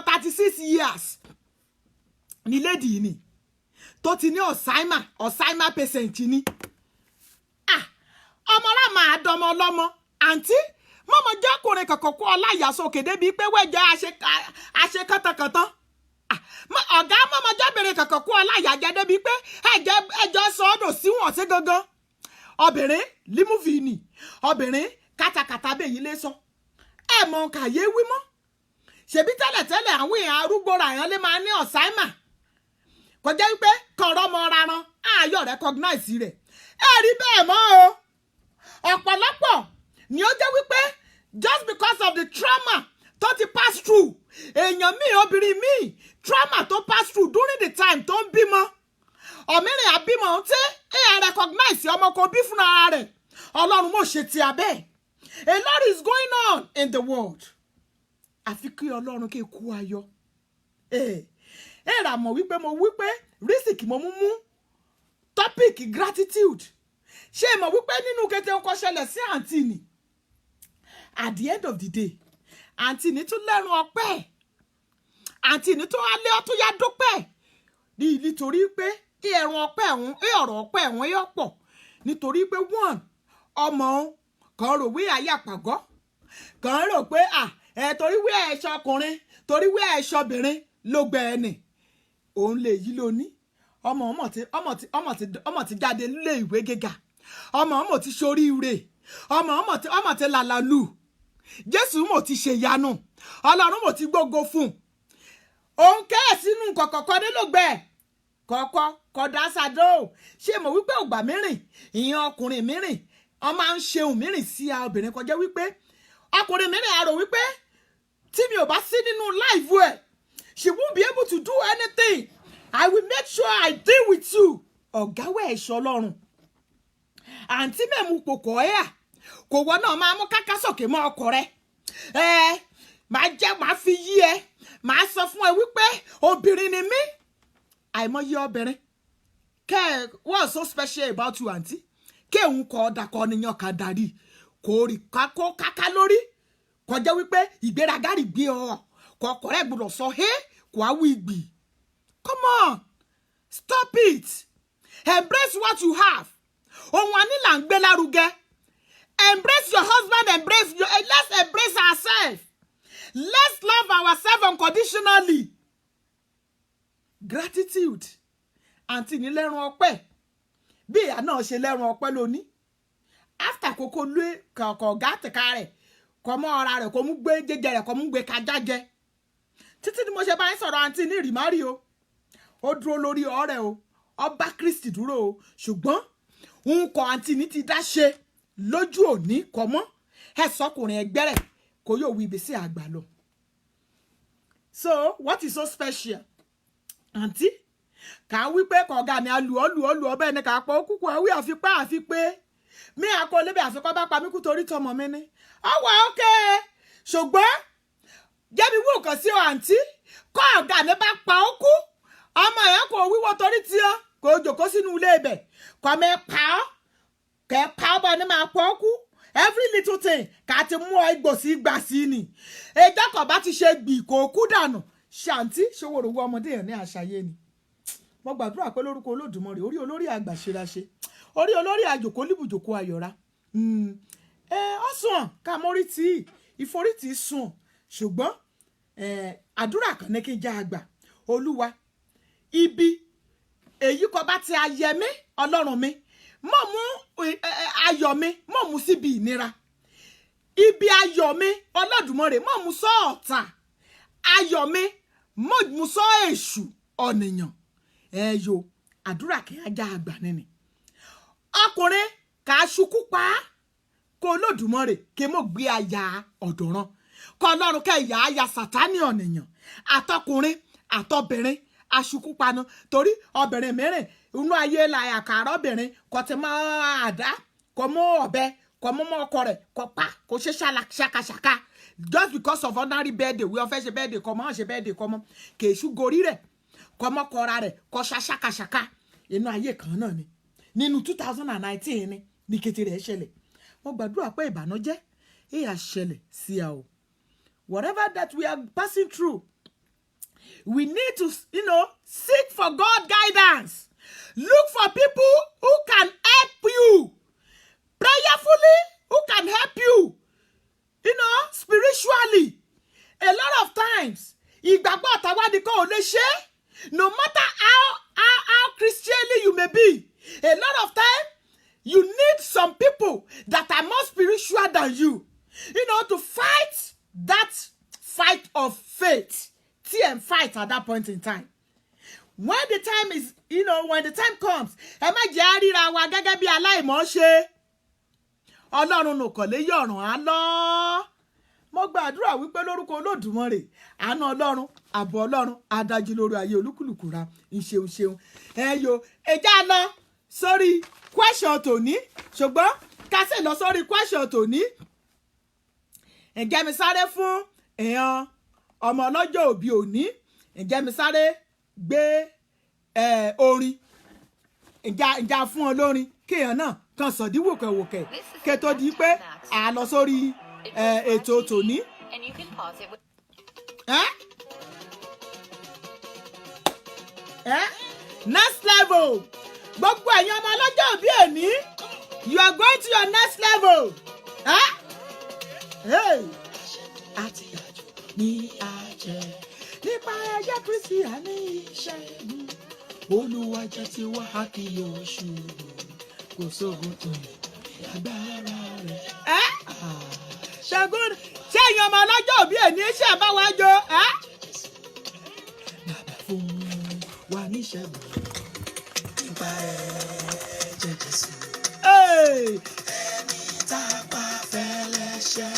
36 years. Ni lady ni. Tó ti ní Alzheimer patient ni. Ọmọ ra máa dọmọ lọ́mọ. Àǹtí, mọ́mọ jẹ́ ọkùnrin kankan kó ọláyà sókè débi pé wẹ́jẹ́ àṣẹ kàtàkàtà. Ọ̀gá mọ́mọ jẹ́ bèrè kankan kó ọláyà jẹ́ débi pé ẹjọ́ sọ ọ́dọ̀ síwọ̀n sí gangan. Obìnrin límúfì ni. Obìnrin kàtàkàtà bẹ́ẹ̀ yìí lé sọ. Mọ̀ kàyé wí mọ́. Ṣebí tẹ́lẹ̀tẹ́lẹ̀ àwọn èèyàn arúgbó ra èèyàn lè máa ní Alzheimer. Kò jẹ́ wípé kọ̀rọ̀ ọmọ raran ààyò recognize rẹ̀. Rí bẹ́ẹ̀ mọ́ o. Ọ̀pọ̀lọpọ̀ ni ó jẹ́ wípé just because of the trauma tó ti pass through. Èèyàn míì obìnrin míì trauma tó pass through during the time tó ń bímọ. Ọ̀mìnrin àbímọ tí recognize ọmọ kò bí fúnra rẹ̀. Ọlọ́run mò ṣe ti abẹ́. A lot is going on in the world. Àfi kí Ọlọ́run kí kú ayọ̀. Rà mọ̀ wípé mo wípé rísìkì mo mú topic gratitude. Ṣé mọ̀ wípé nínú kété ń kọ́ ṣẹlẹ̀ sí àǹtí ni. At the end of the day, àǹtí ni tún lẹ́rùn ọpẹ́. àǹtí ní tó wá lé ọ tó yá dúpẹ́ nítorí pé ẹ̀rùn ọpẹ́ ẹ̀hún ọ̀rọ̀ ọpẹ́ ẹ̀hún yọ̀ pọ̀ nítorí pé one ọmọ kan rò wí àyàpàgọ́ kan rò pé torí wí ẹ̀ṣọ́ ọkùnrin torí wí ẹ̀ṣọ́ obìnrin ló gbẹ ẹni òun lè yí lóní ọmọ ti jáde nílé ìwé gíga ọmọ ti ṣoríire ọmọ ti làlàlù Jésù mo ti ṣe ìyanu Ọlọ́run mo ti gbógo fún òun kẹ́ sínú kọ̀kọ̀kọ́ nílògbẹ kọ̀kọ́ kọ̀dá sàdó ṣé mo wípé ògbà mìíràn ìyẹn ọkùnrin mìíràn ọmọ à ń ṣeun mìíràn sí obìnrin kọjá wípé ọkùnrin mìíràn àrò wípé tí mi ò bá sí nínú láìvù ẹ̀ she won't be able to do anything I will make sure I deal with you ọ̀gáwẹ̀ ẹ̀ṣọ́ Ọlọ́run àǹtí mẹ́mu pòkò ẹ̀ kò wọ́n náà máa mú káká sókè mọ́ ọkọ rẹ̀ máa fi yí ẹ máa sọ fún ẹ wípé obìnrin ni mí àìmọye obìnrin what's so special about you àǹtí kéhùn kọ ọ̀dàkọ níyàn ká darí kò rí kákó káká lórí kọjá wípé ìgbéraga rí gbé ọ kọkọ rẹ gbọ́dọ̀ sọ kò á wí gbì come on stop it embrace what you have ohun ànílà ń gbé lárugẹ embrace your husband let's embrace ourselves let's love ourselves unconditionally gratitude àǹtí ní lẹ́rùn ọpẹ́ bí ìyá náà ṣe lẹ́rùn ọpẹ́ lónìí after kókó lé kọ̀ọ̀kọ̀ gàtìká rẹ̀ kọ́ mọ́ ọ̀ra rẹ̀ kó mú gbé jẹjẹ rẹ̀ kó mú gbé kájá jẹ títí ni mo ṣe bá ń sọ̀rọ̀ àǹtí ní ìrìmárì o ó dúró lórí ọ̀rẹ́ o ọba Kristi dúró o ṣùgbọ́n nǹkan àǹtí ní ti dá ṣe lójú òní kọ́ mọ́ ẹ sọkùnrin ẹgbẹ́ rẹ̀ kó yóò wí ibi sí àgbà lọ. So what is so special àǹtí kà á wí pé kọ̀ọ̀gá mi alù ọbẹ̀ ni kà á pọ̀ kúkú àwí àfipé mi àkọlébẹ̀ àfikọ́ bá pa mí kú torí tọmọ mi ní ọwọ́ òkè ṣùgbọ́n jẹ́bi wù kàn sí ọ àǹtí kọ́ ọ̀gá mi bá pa ó kú ọmọ yẹn kò wíwọ́ torí tí ọ kò jòkó sínú ilé ibẹ̀ kọ́ mi pa ọ́ kẹ́ pa ọ́ bọ́ ni máa pọ̀ ó kú every little thing kà á ti mú ọ igbó sí gbà sí ni ẹjọ́ kan bá ti ṣe gbì kò kú dànù ṣàǹtí ṣòwòrò wọ ọmọdé yẹn ní àṣàyè ni mo gbàdúrà pé lórúkọ Olódùmarè orí olórí àgbà ṣeráṣe orí olórí àjòkó líbùjòkó ayọ̀ra ọ̀sùn ká mórí tí ìforí tí sùn ṣùgbọ́n àdúrà kan ní kí n já àgbà Olúwa ibi èyí kò bá ti ayẹ mi Ọlọ́run mi mọ̀ mú ayọ̀ mi mọ̀ mú síbi ìnira ibi ayọ̀ mi Olódùmarè mọ̀ mú sọ ọ̀tá ayọ̀ mi mọ̀ mú sọ èṣù ọ̀nìyàn ẹ̀yọ àdúrà kí n já àgbà nínú ọkùnrin kà á ṣukú pa á kó Olódùmarè kí mo gbé aya ọ̀dọ̀ràn kọ́ Ọlọ́run kẹ́ ìyá aya Sátánì ọ̀nìyàn àtọkùnrin àtọbìnrin aṣukú panu torí obìnrin mìíràn inú ayé la àkàrà obìnrin kò ti mọ àdá kò mọ ọ̀bẹ kò mọ ọkọ rẹ̀ kò pa kò ṣe ṣàkàṣàkà just because of ordinary birthday wí ọfẹ́ ṣe birthday kò mọ́ ṣe birthday kò mọ́ kèṣù gorí rẹ̀ kò mọ́ kọ́ra rẹ̀ kò ṣàkàṣàkà inú ayé kan náà ni nínú 2019 ní kété rẹ̀ ṣẹlẹ̀ mo gbàdúrà pé ìbànújẹ́ ìyà ṣẹlẹ̀ sí a o whatever that we are passing through we need to seek for God guidance look for people who can help you prayerfully who can help you spiritually a lot of times ìgbàgbọ́ àtàwádìí kan ò lè ṣe no matter how Christianly you may be a lot of time you need some people that are more spiritual than you to fight that fight of faith and fight at that point in time when the time is when the time comes ẹ má jẹ́ àríra wa gẹ́gẹ́ bí aláìmọ̀ ṣe Ọlọ́run nìkan lè yọ̀ràn á lọ mo gbàdúrà wípé lórúkọ Olódùmarè àánú Ọlọ́run ààbò Ọlọ́run adájú lórí ayé olúkúlùkù ra ìṣeun ẹyọ ẹjá lọ sórí question tòní ṣùgbọ́n ká sì lọ sórí question tòní ǹjẹ́ mi sáré fún èèyàn ọmọ ọlọ́jọ́ òbí òní ǹjẹ́ mi sáré gbé orin ìjà fún ọ lórin kéèyàn náà kan sọ̀dí wòkẹ̀wòkẹ̀ kí tó di pé a lọ sórí ètò tòní. next level gbogbo ẹ̀yin ọmọ ọlọ́jọ́ òbí òní you are going to your next level. Àti àjò ní àjẹ nípa ẹ̀jẹ̀ Kristi àní ìṣẹ́gun Olúwa jẹ́ tiwa a kì yóò ṣubú kò sógun tó agbára rẹ̀. Ṣẹ́gun ṣé ẹ̀yin ọmọ ọlọ́jọ́ òbí òní ṣe bá wa jó. Bàbá fún wa níṣẹ́gun nípa ẹ̀jẹ̀ Jésù. Ẹni tá a bá fẹ́ lẹ́ṣẹ̀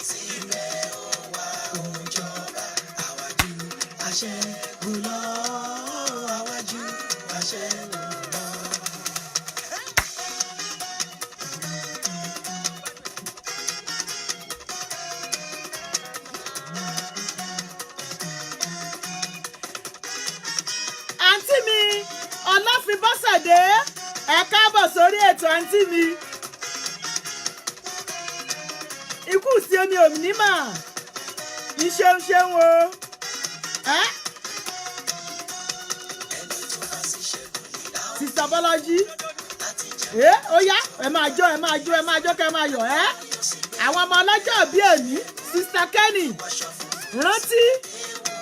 síbẹ̀ ó wá òjọba àwájú aṣẹ́gun lọ àwájú aṣẹ́gun lọ. Àǹtí mi Ọláfibọ́sẹ̀dé ẹ káàbọ̀ sórí ètò àǹtí mi. Ikú sí omi òmìnira ìṣeun ṣeun o. Sista Bọ́lájí ó yá ẹ máa jó ẹ máa jó ẹ máa jó kẹ́ ẹ máa yọ̀ àwọn ọmọ ọlọ́jọ́ bí òní Sista Kenny rántí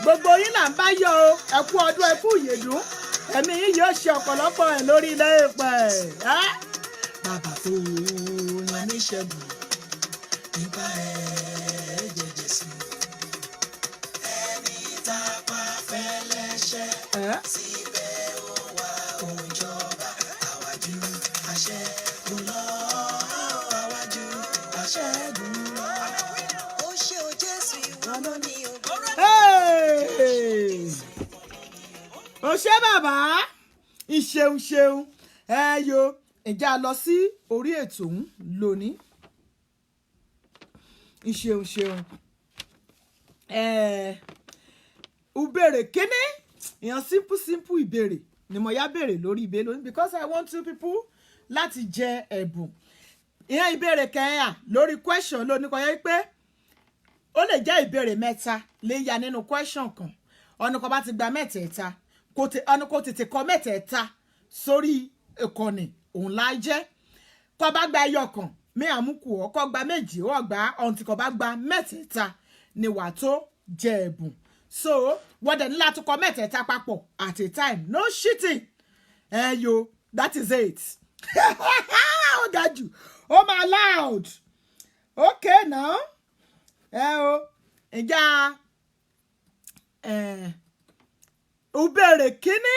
gbogbo yín là ń bá yọ o ẹ kú ọdún ẹ kú ìyèdún ẹ̀mí yín yóò ṣe ọ̀pọ̀lọpọ̀ ẹ̀ lórí ilé ìpẹ́. Bàbá tó yan níṣẹ́gun nípa ẹ̀jẹ̀ Jésù ẹni tá a bá fẹ́ lẹ́ṣẹ̀ síbẹ̀ ó wá òjọba àwájú aṣẹ́gun lọ àwájú aṣẹ́gun lọ. Ó ṣe o Jésù ìwọ ló ní ògo. Ó ṣé bàbá ìṣeun ṣeun yo ǹjẹ́ a lọ sí orí ètò ọ̀hún lónìí ìṣeun ṣeun ìbéèrè kíní èèyàn simple ìbéèrè ni mo yá béèrè lórí ibẹ̀ lónìí because I want two people láti jẹ ẹ̀bùn ìyẹn ìbéèrè kẹ́hìn lórí question lónìí kan yẹ pé ó lè jẹ́ ìbéèrè mẹ́ta lè ya nínú question kan ọ̀nà kan bá ti gba mẹ́tẹ̀ẹ̀ta ọ̀nà kò tètè kọ mẹ́tẹ̀ẹ̀ta sórí ìkànnì òun la jẹ́ kọ́ bá gba ẹyọ kan mí àmúkù ọkọ̀ gba méjì ó gbà ọ̀ǹtí kọ́ bá gba mẹ́tẹ̀ẹ̀ta ni wà tó jẹ ẹ̀bùn so wọ́n dẹ̀ ní láti kọ mẹ́tẹ̀ẹ̀ta papọ̀ at a time no cheating yo that is it ó ga jù ó máa loud okay now ìjà ìbéèrè kíní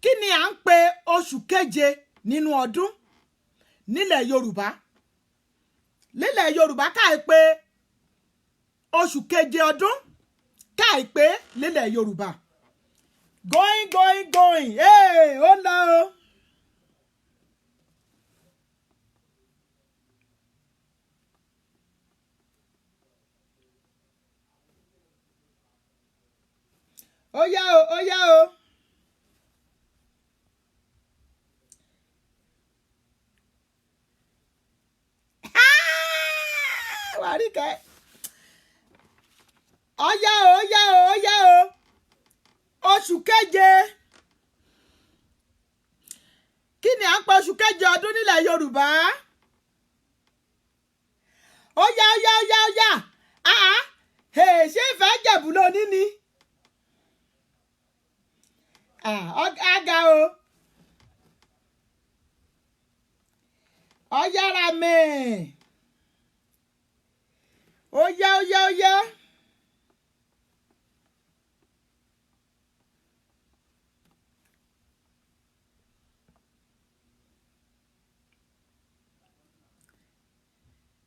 kí ni à ń pe oṣù keje nínú ọdún nílẹ̀ Yorùbá káì pé oṣù keje ọdún káì pé nílẹ̀ Yorùbá going ó lọ o. Ó yá o. Wàríkẹ́. Ó yá o. Oṣù keje. Kí ni à ń pa oṣù keje ọdún nílẹ̀ Yorùbá? Ó yá. Ṣé ìfẹ́ Jẹ̀bú lónìí ni? Aga o. Ó yára mi. Ó yá.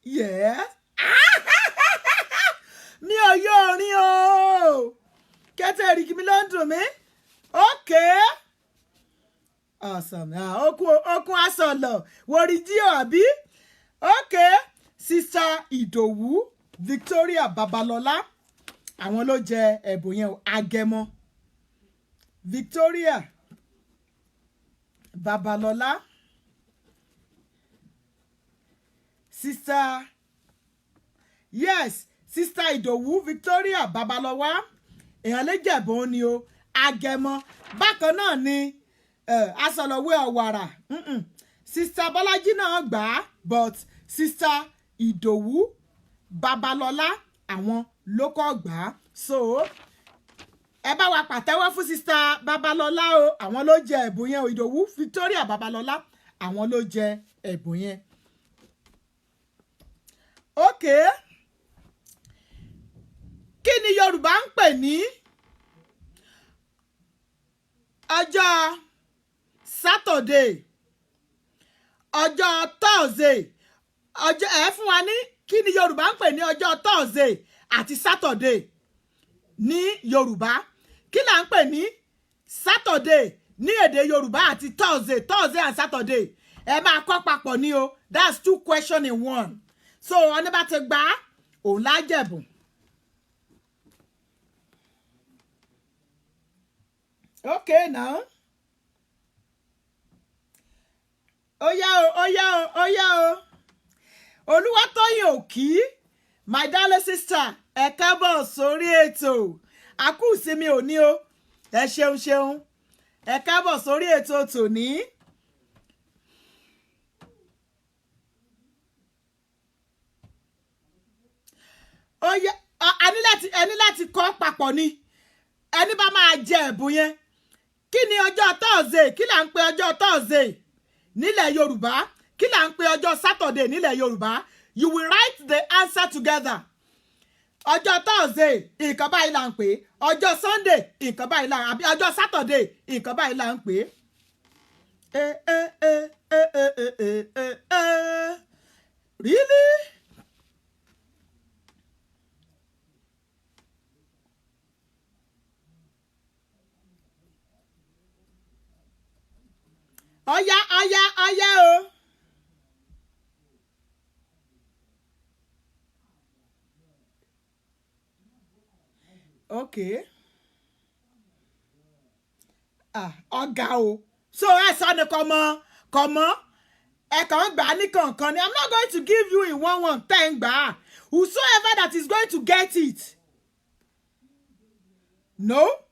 Yes. Mi ò yọ orin o. Kẹ́tẹ́ rí kí mi ló ń dùn mí. Okay. Awesome. Okun asọ̀lọ̀ wòrí jí àbí? Okay. Sister Ìdòwú Victoria Babalọlá. Àwọn ló jẹ ẹ̀bùn yẹn Agẹmọ. Victoria Babalọlá. Sister Ìdòwú Victoria Babalọlá. èèyàn lè jẹ̀bùn ni o Agẹmọ bákan náà ni Asọ̀lọ̀wé Ọ̀wàrà sista Bọ́lájí náà gbà á but sista Ìdòwú Babalọ́lá àwọn ló kọ́ gbà á so ẹ bá wa pàtẹ́wọ́ fún sista Babalọ́lá o àwọn ló jẹ ẹ̀bùn yẹn Ìdòwú Victoria Babalọ́lá àwọn ló jẹ ẹ̀bùn yẹn. Okay. Kí ni Yorùbá ń pè ní ọjọ́ Saturday ọjọ́ Thursday ọjọ́ fún wa ní kí ni Yorùbá ń pè ní ọjọ́ Thursday àti Saturday ní Yorùbá kí là ń pè ní Saturday ní èdè Yorùbá àti Thursday and Saturday ẹ máa kọ́ papọ̀ ní o that's 2 questions in 1 so ọ̀nà bá ti gbà òun lájẹ̀bùn. Okay now. Óyá o. Olúwatóyìn Òkí, my darling sister, ẹ káàbọ̀ sórí ètò. Àkú ìsinmi òní o. Ẹ ṣeun. Ẹ káàbọ̀ sórí ètò tòní. Óyá, ẹni láti kọ́ papọ̀ ni. Ẹni bá máa jẹ ẹ̀bùn yẹn. Kí ni ọjọ́ Thursday? Kí là ń pè ọjọ́ Thursday nílẹ̀ Yorùbá? Kí là ń pè ọjọ́ Saturday nílẹ̀ Yorùbá? You will write the answer together. Ọjọ́ Thursday nǹkan báyìí là ń pè. Ọjọ́ Sunday nǹkan báyìí là ń àbí ọjọ́ Saturday nǹkan báyìí là ń pè. Really? Óyá o. Okay. Ọ̀gá o. So ẹ sọ ni kọ̀mọ́. Ẹ kàn gbà ní kankan ni. I'm not going to give you in one tẹ́ ń gbà. Whosoever that is going to get it. Nope.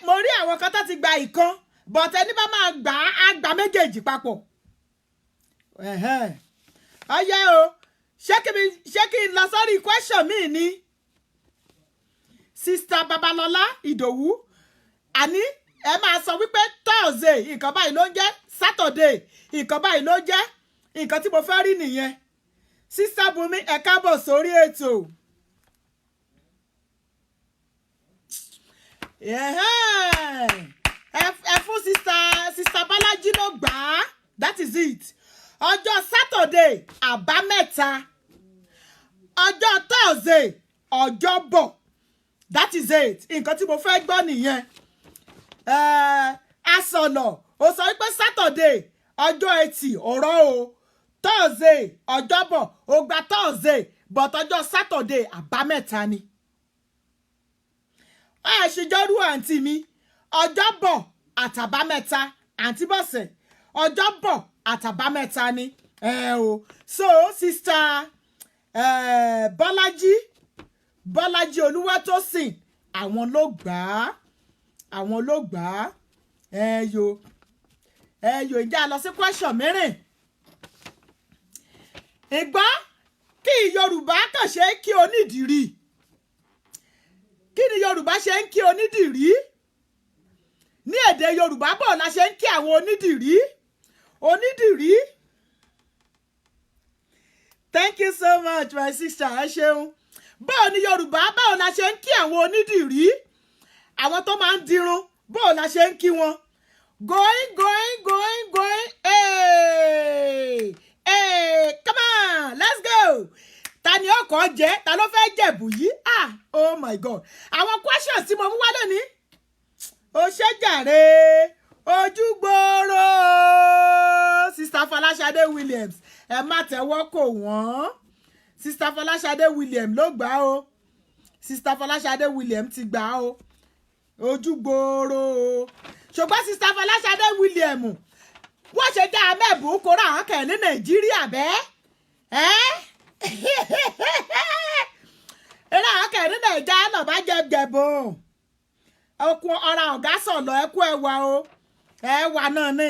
Mo rí àwọn kan tó ti gba ìkan but ẹni bá máa gbà á gba méjèèjì papọ̀. Ọyẹ o ṣé kí n lọ sórí question mi ni Sister Babalọ́lá Ìdòwú àní ẹ máa sọ wípé Thursday nǹkan báyìí ló ń jẹ́ Saturday nǹkan báyìí ló jẹ́ nǹkan tí mo fẹ́ rí nìyẹn. Sister Bùnmi ẹ káàbọ̀ sórí ètò. Ẹ fún Sister Bọ́lájí ló gbà á that is it. Ọjọ́ Saturday àbámẹ́ta ọjọ́ Thursday ọjọ́bọ̀ that is it. Nǹkan tí mo fẹ́ gbọ́ nìyẹn. Asọ̀nà ó sọ wípé Saturday ọjọ́ Ẹtì ọ̀rọ̀ o Thursday ọjọ́bọ̀ ó gba Thursday but ọjọ́ Saturday àbámẹ́ta ni. Ṣèjọ́rú àǹtí mi ọjọ́bọ̀ àtàbámẹ́ta àǹtí Bọ́sẹ̀ ọjọ́bọ̀ àtàbámẹ́ta ni o so Sister Bọ́lájí Olúwatósìn àwọn ló gbà á ẹyọ ìjà lọ sí question mìíràn ìgbọ́ kí Yorùbá kàn ṣe kí onídìrí. Kí ni Yorùbá ṣe ń kí onídìrí? Ní èdè Yorùbá bọ̀ la ṣe ń kí àwọn onídìrí. Thank you so much my sister ẹ ṣeun. Báwo ni Yorùbá báwo la ṣe ń kí àwọn onídìrí? Àwọn tó máa ń dirun báwo la ṣe ń kí wọn? Going. Hey, come on, let's go. Ta ni ọkọ̀ jẹ́? Ta ló fẹ́ jẹ̀bù yìí? Oh my God. Àwọn questions tí mo mú wá lónìí. Ó ṣe jàre. Ojúgbòòrò. Sister Fọláṣadé Williams. Ẹ má tẹ́wọ́ kò wọ́n. Sister Fọláṣadé Williams ló gbà o. Sister Fọláṣadé Williams ti gbà o. Ojúgbòòrò. Ṣùgbọ́n Sister Fọláṣadé Williams wọ́n ṣe dá mẹ́bù kóra àwọn kẹ̀ ní Nàìjíríà bẹ́ẹ̀. jẹ̀bùn okun ọ̀ra ọ̀gá sọ̀lọ̀ ẹ̀kú ẹ̀wà o ẹ̀wà náà ni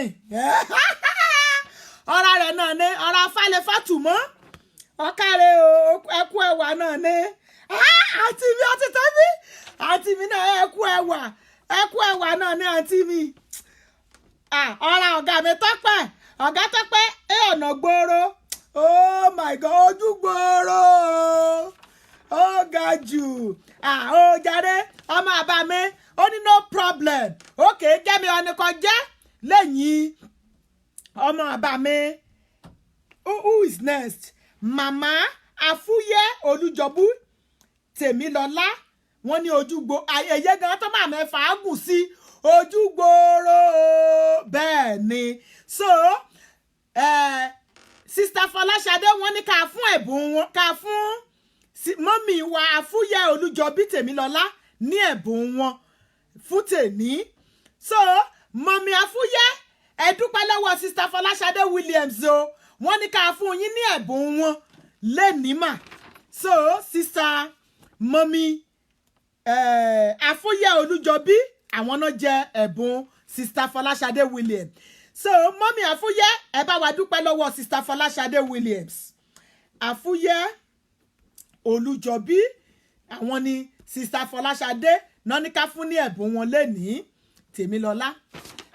ọ̀ra rẹ̀ náà ni ọ̀ra falẹ̀ fàtùmọ́ ọ̀kàrẹ̀ o ẹ̀kú ẹ̀wà náà ni àǹtí mi ọtí tẹ́bí àǹtí mi náà ẹ̀kú ẹ̀wà náà ni àǹtí mi ọ̀ra ọ̀gá mi Tọ́pẹ́ ọ̀gá Tọ́pẹ́ ọ̀nà gbòòrò oh my god ojú gbòòrò ó ga jù ó jáde ọmọ àbá mi ó ní no problem òkè jẹ́mi ọ̀nìkan jẹ́ lẹ́yìn ọmọ àbá mi who is next màmá Afúyẹ́ Olújọbí Tèmilọ́lá wọ́n ní ojúgbò ẹ̀yẹ gan tó máa mẹ́fà á gùn sí ojúgbòòrò bẹ́ẹ̀ ni so Sister Fọláṣadé wọ́n ní ká fún ẹ̀bùn wọn ká fún mọ́mì wa Afúyẹ́ Olújọbí Tèmilọ́lá ní ẹ̀bùn wọn fún tèmi so mọ́mì Afúyẹ́ ẹ dúpẹ́ lọ́wọ́ Sister Fọláṣadé Williams o wọ́n ní ká fún yín ní ẹ̀bùn wọn lẹ́nìímà so Sister mọ́mì Afúyẹ́ Olújọbí àwọn náà jẹ ẹ̀bùn Sister Fọláṣadé Williams so mọ́mì Afúyẹ́ ẹ bá wa dúpẹ́ lọ́wọ́ Sister Fọláṣadé Williams Afúyẹ́ Olújọbí àwọn ni Sister Fọláṣadé náà ní ká fún ní ẹ̀bùn wọn lẹ́nìí Tèmilọ́lá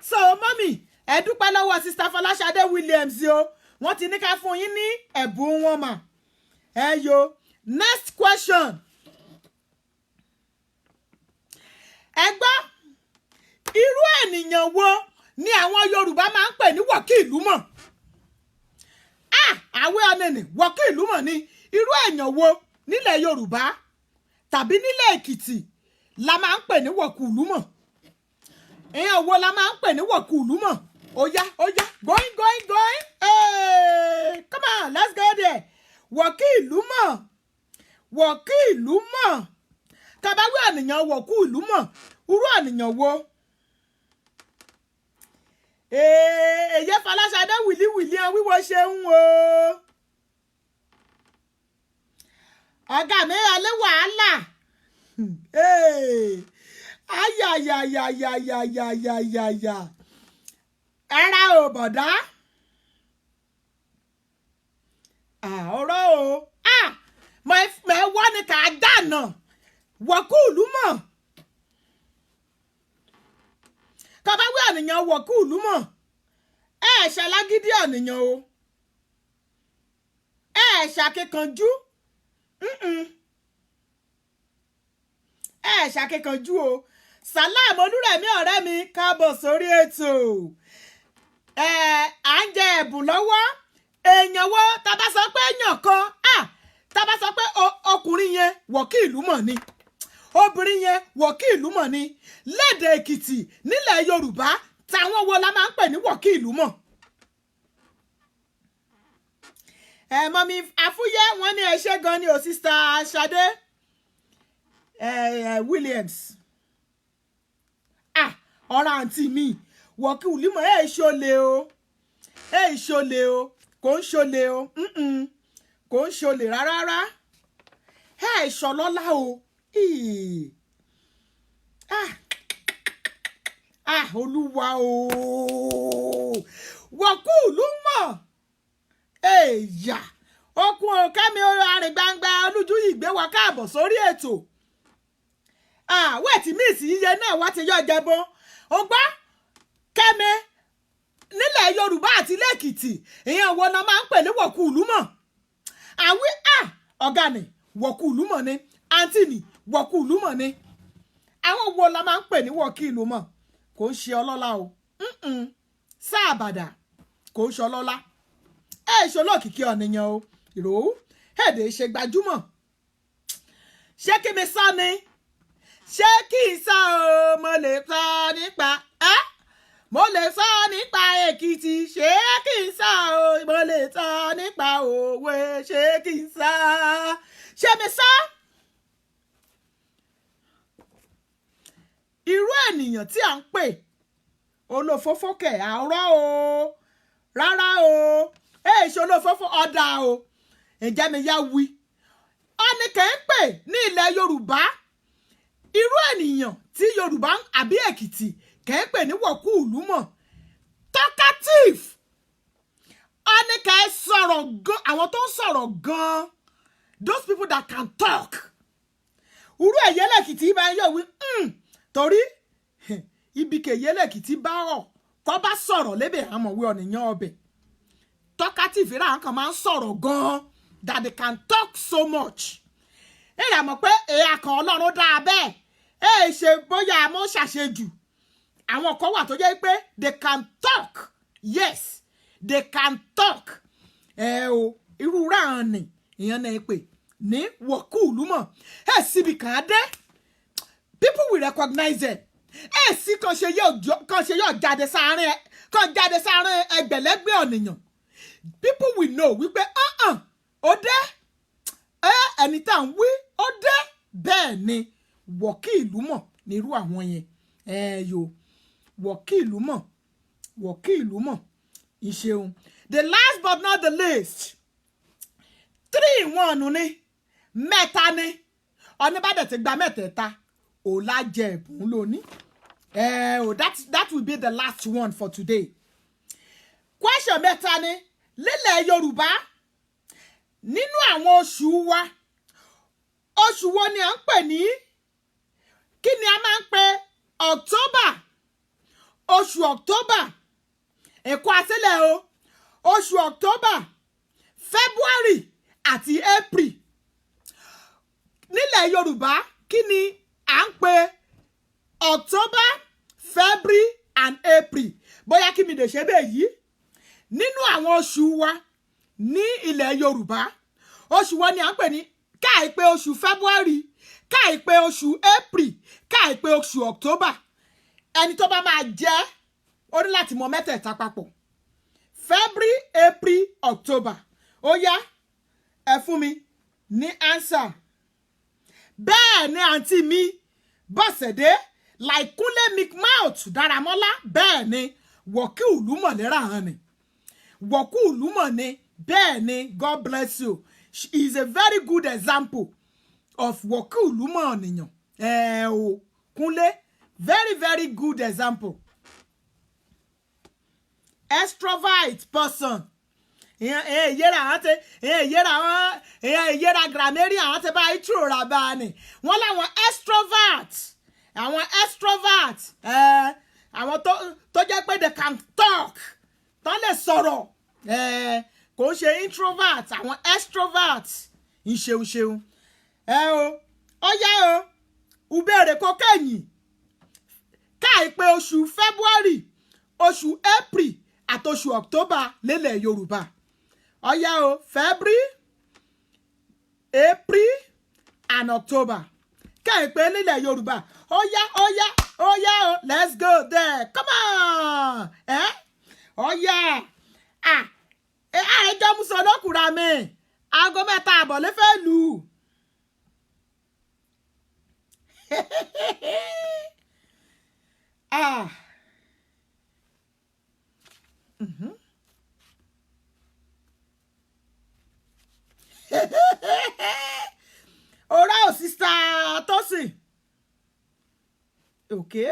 so mọ́mì ẹ dúpẹ́ lọ́wọ́ Sister Fọláṣadé Williams o wọ́n ti ní ká fún yín ní ẹ̀bùn wọn mà ẹ yo next question ẹ gbọ́ irú ènìyàn wo ni àwọn Yorùbá máa ń pè ní wọ̀kìlú mọ̀ àwẹ̀ ọ̀nẹ́nì wọ̀kìlú mọ̀ ni irú èèyàn wo nílẹ̀ Yorùbá tàbí nílẹ̀ Èkìtì la máa ń pè ní wọ̀kìlú mọ̀ èèyàn wo la máa ń pè ní wọ̀kìlú mọ̀ ó yá going hey, come on let's go there wọ̀kìlú mọ̀ tàbáwí ènìyàn wọ̀kìlú mọ̀ irú ènìyàn wo èyẹ Fọláṣadé wìlíwìlí wíwo ṣe ń wo ọ̀gá mi alẹ́ wàhálà ayayayayayayayaya ara ò bọ̀dá ọ̀rọ̀ o mẹ́wọ́ ni kà á dànà wọ̀kìlú mọ̀ kàbáwí àníyàn wọ̀kìlú mọ̀ ṣàlágídí àníyàn o ṣàkíkanjú ṣàkíkanjú o Salam Olúrẹ̀mí ọ̀rẹ́ mi káàbọ̀ sórí ètò à ń jẹ ẹ̀bùn lọ́wọ́ èèyàn wo tá bá sọ pé èèyàn kan tá bá sọ pé ọkùnrin yẹn wọ̀kìlú mọ̀ ni obìnrin yẹn wọ̀kìlú mọ̀ ni lédè Èkìtì nílẹ̀ Yorùbá táwọn wo la máa ń pè ní wọ̀kìlú mọ̀ mọ́mí Afúyẹ́ wọ́n ní ẹ ṣé gan ni o Sister Ṣadé Williams ọ̀rọ̀ àǹtí mi wọ̀kìlú mọ̀ ṣọlẹ̀ o kò ń ṣọlẹ̀ o kò ń ṣọlẹ̀ rárá ṣọlọ́lá o olúwa o wọ̀kìlú mọ̀ okun Kẹ́mi arìn gbangba olójú yìí gbé wa káàbọ̀ sórí ètò wẹ́ẹ̀tì míìsì yíyẹ náà wá ti yọ jẹbọn ó gbọ́ Kẹ́mi nílẹ̀ Yorùbá àti lẹ́kìtì èèyàn wo náà máa ń pè ní wọ̀kìlú mọ̀ àwí ọ̀gá ni wọ̀kìlú mọ̀ ni àǹtí ni wọ̀kìlú mọ̀ ni àwọn wo la máa ń pè ní wọ̀kìlú mọ̀ kò ń ṣe ọlọ́lá o sáàbàdà kò ń ṣe ọlọ́lá ṣọlọ́ kìkì ọ̀nìyàn o ìró èdè ṣe gbajúmọ̀ ṣé kí mi sọ ni ṣé kí n sọ o mo lè sọ nípa mo lè sọ nípa Èkìtì ṣé kí n sọ o mo lè sọ nípa òwe ṣé kí n sọ ṣé mi sọ. irú ènìyàn tí à ń pè olófófó kẹ̀ àárọ̀ o rárá o èso olófófó ọ̀dà o ǹjẹ́ mi yá wí ọ́nì kẹ́ ń pè ní ilẹ̀ Yorùbá irú ènìyàn tí Yorùbá àbí Èkìtì kẹ́ pè ní Wọ̀kúùlùmọ̀ talkative ọ̀nì kẹ́ sọ̀rọ̀ gan àwọn tó ń sọ̀rọ̀ gan those people that can talk irú ẹ̀yẹ́ lẹ́kìtì bá ń yọ̀ wí torí ibi kẹ̀yẹ́ lẹ́kìtì bá ọ̀ kọ́ bá sọ̀rọ̀ lébè àmọ̀wé ọ̀nìyàn ọbẹ̀ talkative ra kan máa ń sọ̀rọ̀ gan that they can talk so much èrè àmọ̀ pé èèyàn kan Ọlọ́run dáa bẹ́ẹ̀ ṣe bóyá mo ṣàṣejù àwọn kan wà tó jẹ́ pé they can talk yes they can talk o irú ráhàn ni ìyẹn náà pè ní Wọ̀kúùlùmọ̀ síbi kan á dé people will recognize it sí kan ṣe yóò jáde sáárín ẹgbẹ̀lẹ́gbẹ̀ ọ̀nìyàn people will know wípé ó dé ẹni tá à ń wí ó dé bẹ́ẹ̀ ni Wọ̀kúùlùmọ̀ nírú àwọn yẹn yo Wọ̀kúùlùmọ̀ ìṣeun. The last but not the least 3 in 1 ni mẹ́ta ni oníbàdàn ti gba mẹ́tẹ̀ẹ̀ta ò lájẹ ẹ̀bùn lónìí that will be the last one for today. Question mẹ́ta ni lílẹ̀ Yorùbá nínú àwọn oṣù wa oṣù wo ni à ń pè ní kí ni a máa ń pè October oṣù October ẹ̀kọ́ àtẹ́lẹ̀ o oṣù October February àti April nílẹ̀ Yorùbá kí ni à ń pè October February and April bóyá kí mi lè ṣe bẹ́ẹ̀ yìí nínú àwọn oṣù wa ní ilẹ̀ Yorùbá oṣù wo ni à ń pè ní káàpẹ́ oṣù February káàpẹ́ oṣù April káàpẹ́ oṣù October ẹni tó bá máa jẹ́ ó ní láti mọ mẹ́tẹ̀ẹ̀ta papọ̀ February April October ó yá ẹ fún mi ní answer bẹ́ẹ̀ ni àǹtí mi Bọ́sẹ̀dé Láìkúnlé Micmouth Dáramọ́lá bẹ́ẹ̀ ni Wọ̀kúùlùmọ̀ lẹ́ra hàn ni Wọ̀kúùlùmọ̀ ni bẹ́ẹ̀ ni God bless you she is a very good example of Wọ̀kúùlùmọ̀ ọ̀nìyàn o Kúnlé very very good example extrovert person yẹra grammarian àwọn tẹ bá ìtúrò rà bá ní wọn láwọn extrovert àwọn tó jẹ́ pé they can talk tó lè sọ̀rọ̀ kò ń ṣe introvert àwọn extrovert ìṣeun ó yá o ubèrè kó kẹ́yìn káàpẹ́ oṣù February oṣù April àtòṣù October lélẹ̀ Yorùbá ó yá o February April and October káàpẹ́ lélẹ̀ Yorùbá ó yá o let's go there come on ó yá ẹjọ́ muso lókùnra mi aago 3 àbọ̀ lè fẹ́ lù Ora o sister Tosin. Okay.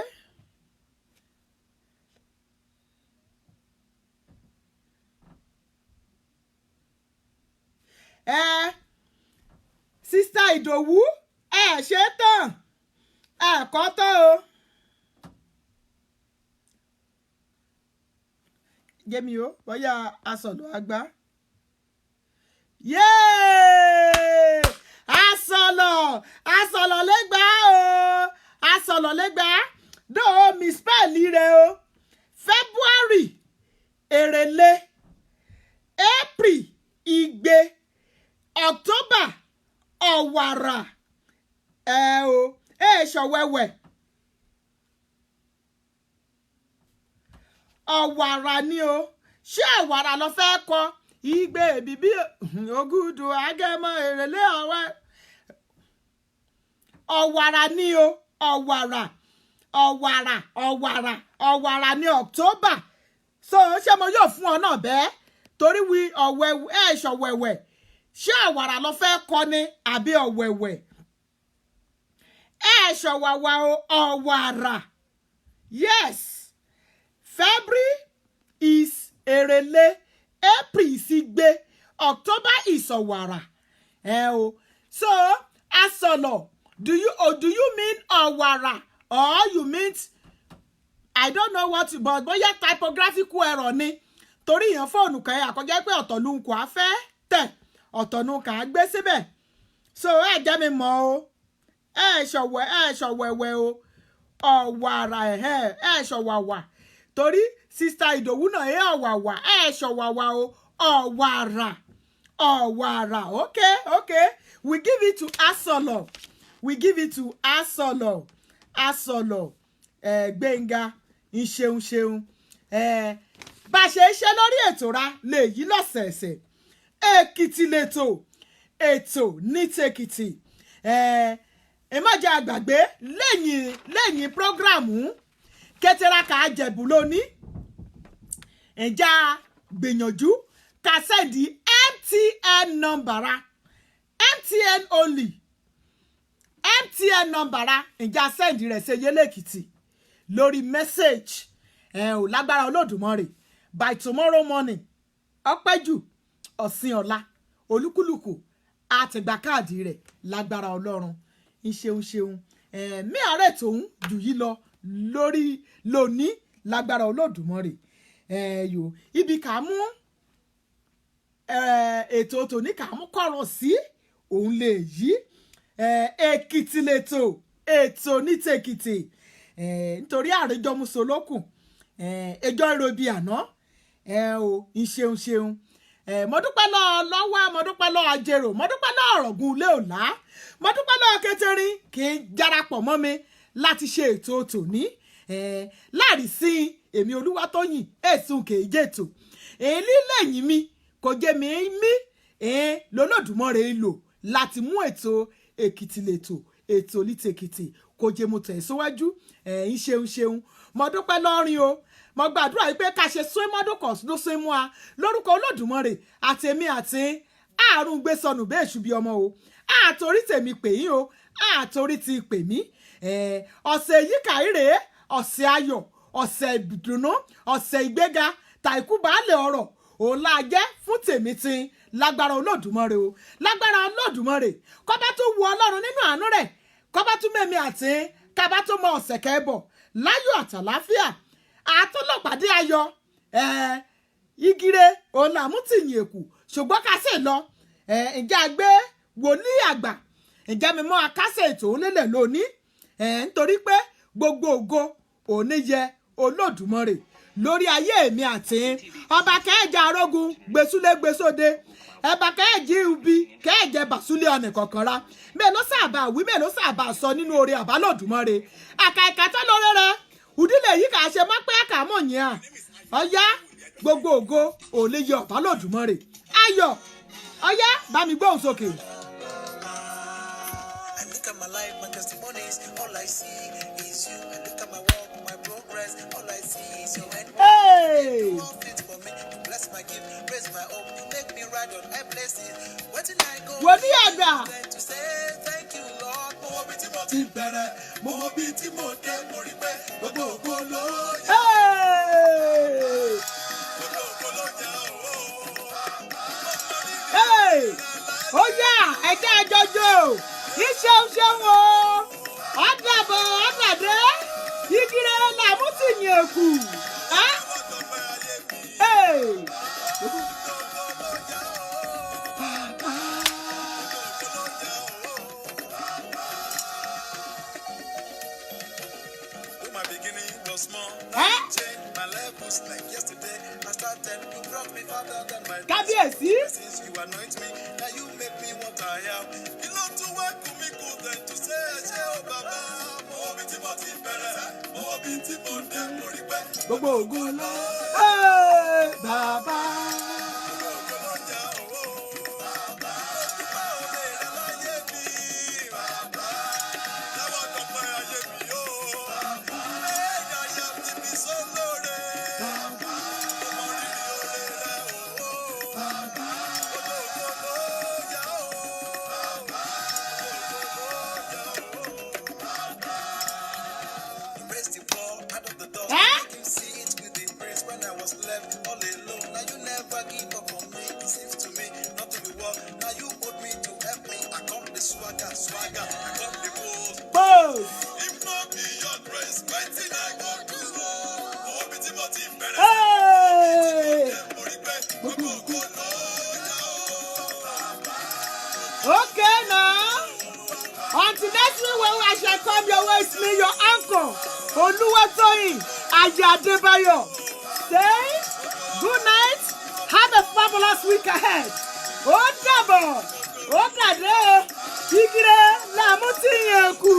Sister Ìdòwú ṣe tán kọ́ tán o. Jẹ́mi o bóyá asọ̀lọ̀ àgbà. Yéé asọ̀lọ̀ lẹ́gbà o asọ̀lọ̀ lẹ́gbà dóò mi spẹ́ẹ̀lì rẹ o February èrèlé April igbe October ọ̀wàrà ṣọ̀wẹ̀wẹ̀ ọ̀wàrà ni o ṣé ọ̀wàrà ló fẹ́ kọ igbe bíbí ògùdù agẹmọ èrèlé ọ̀wàrà ni o ọ̀wàrà ni October so ṣé mo yóò fún ọ náà bẹ́ẹ̀ torí wí ṣọ̀wẹ̀wẹ̀ ṣé ọ̀wàrà ló fẹ́ kọ ni àbí ọ̀wẹ̀wẹ̀ ṣọ̀wàwà o ọ̀wàrà. Yes. February is Èrèlé. April is Igbe. October is ọ̀wàrà. So asọ̀lọ̀, do you mean ọ̀wàrà or you mean I don't know what but bóyá typographical error ni torí èèyàn fóònù kan àkọjá pé ọ̀tọ̀ ló ń kó afẹ́ tẹ̀ ọ̀tọ̀ ló ń kà á gbé síbẹ̀ so jẹ́ mi mọ̀ o ṣọ̀wẹ̀wẹ̀ o ọ̀wàrà ṣọ̀wàwà torí sista Ìdòwú náà ọ̀wàwà ṣọ̀wàwà o ọ̀wàrà okay we give it to Asọ̀lọ̀ Gbénga ìṣeun bá ṣe ṣe lórí ètò ra lè yí lọ́sẹ̀ẹ̀sẹ̀ Èkìtì lẹ́tọ̀ ètò ní tèkìtì ẹ má jẹ́ àgbàgbé lẹ́yìn prógrámù Kẹ́tẹ́rákà Àjẹ̀bú lónìí ẹ̀já gbìyànjú ká sẹ́ndì MTN number ra MTN only MTN number ra ẹ̀já sẹ́ndì rẹ̀ ṣe yé lẹ́kìtì lórí message ò lágbára Olódùmarè by tomorrow morning ọpẹ́jù ọ̀sìn ọ̀la olúkúlùkù àtìgbà káàdì rẹ̀ lágbára Ọlọ́run ìṣeun mí àárẹ̀ tòun jù yí lọ lórí lónìí lágbára Olódùmarè ibi kà mú ètò tòní kà mú kọ̀rọ̀ sí òun lè yí Èkìtì lẹ́tọ̀ ètò ní tèkìtì nítorí àrèjọmúsolókùn ẹjọ́ ìròbí àná ìṣeun mo dúpẹ́ lọ́wọ́ mo dúpẹ́ lọ́wọ́ Ajérò mo dúpẹ́ lọ́wọ́ Ọ̀rọ̀gùn ilé ọ̀la mo dúpẹ́ lọ́wọ́ Kétérìn kì í darapọ̀ mọ́ mi láti ṣe ètò tòní láàrin sí èmi Olúwatóyìn èsùn kèéjì ètò èyí lẹ́yìn mi kò jẹ́ mi lọ́lọ́dúnmọ́rẹ́ lò láti mú ètò Èkìtì lẹ́tọ̀ ètò lítèkìtì kò jẹ́ mo tẹ̀síwájú ìṣeun mo dúpẹ́ lọ́rin o mo gbàdúrà yìí pé ká ṣe súnmọ́dún kan ló ṣe mú wa lórúkọ Olódùmarè àtẹ̀mí àti àrùn gbé sọnù bẹ́ẹ̀ ṣubí ọmọ o àtòrí tèmi pè yín o àtòrí ti pè mí ọ̀sẹ̀ yìí kàíre ọ̀sẹ̀ ayọ̀ ọ̀sẹ̀ ìdùnnú ọ̀sẹ̀ ìgbéga tàìkú baálẹ̀ ọ̀rọ̀ òun la jẹ́ fún tèmi tí lágbára Olódùmarè o lágbára Olódùmarè kọ́bá tó wu Ọlọ́run nínú àánú rẹ̀ kọ́bá tó mẹ́mi àti kábá tó mọ ọ̀sẹ̀ kẹ́bọ̀ láyọ̀ àtàláfíà àtọ́lọ́pàdé ayọ̀ igire òun làmú tìyìn èkù ṣùgbọ́n ká sì lọ ǹjẹ́ àgbẹ̀ wòlíì àgbà ǹjẹ́ mi mọ́ akásẹ̀ ètò òun lélẹ̀ lónìí nítorí pé gbogbo ògo òní yẹ Olódùmarè lórí ayé mi àti ọba kẹ́ẹ̀jẹ̀ arógun gbèsúlé gbèsóde ẹ̀bà kẹ́ẹ̀jẹ̀ ibi kẹ́ẹ̀jẹ̀ bàsúlẹ̀ ọ̀nì kọ̀ọ̀kanra mélòó sábà wí mélòó sábà sọ nínú oore àbálòdùmarè àkàìkà tó lóore rẹ ìdílé yìí kà á ṣe mọ́ pé àkàmọ̀ yẹn à ọ̀yá gbogbo ògo òní yẹ àbálòdùmarè ayọ̀ ọ̀yá bá mi gbóhùn sókè. Hey! Wòlíì àgbà. Ti bẹ̀rẹ̀ mo mọ bí tí mo dé mo rí pé gbogbo ògo ló yẹ. Ó yá ẹ̀jẹ̀ ẹjọ́jọ́ ìṣeun o ọ̀dàbọ̀ ọ̀dàdé ìdílé làmúsìyìn èkù. Kábíyèsí. Gbogbo ògo lọ bàbá. Pose. Hey! Okay now. Until next week when I shall come your way, it's me, your uncle, Oluwatoyin Ajadebayo. Say good night. Have a fabulous week ahead. Ó dàbọ̀. Ó dàdé. Igire la mú tí yẹn kù.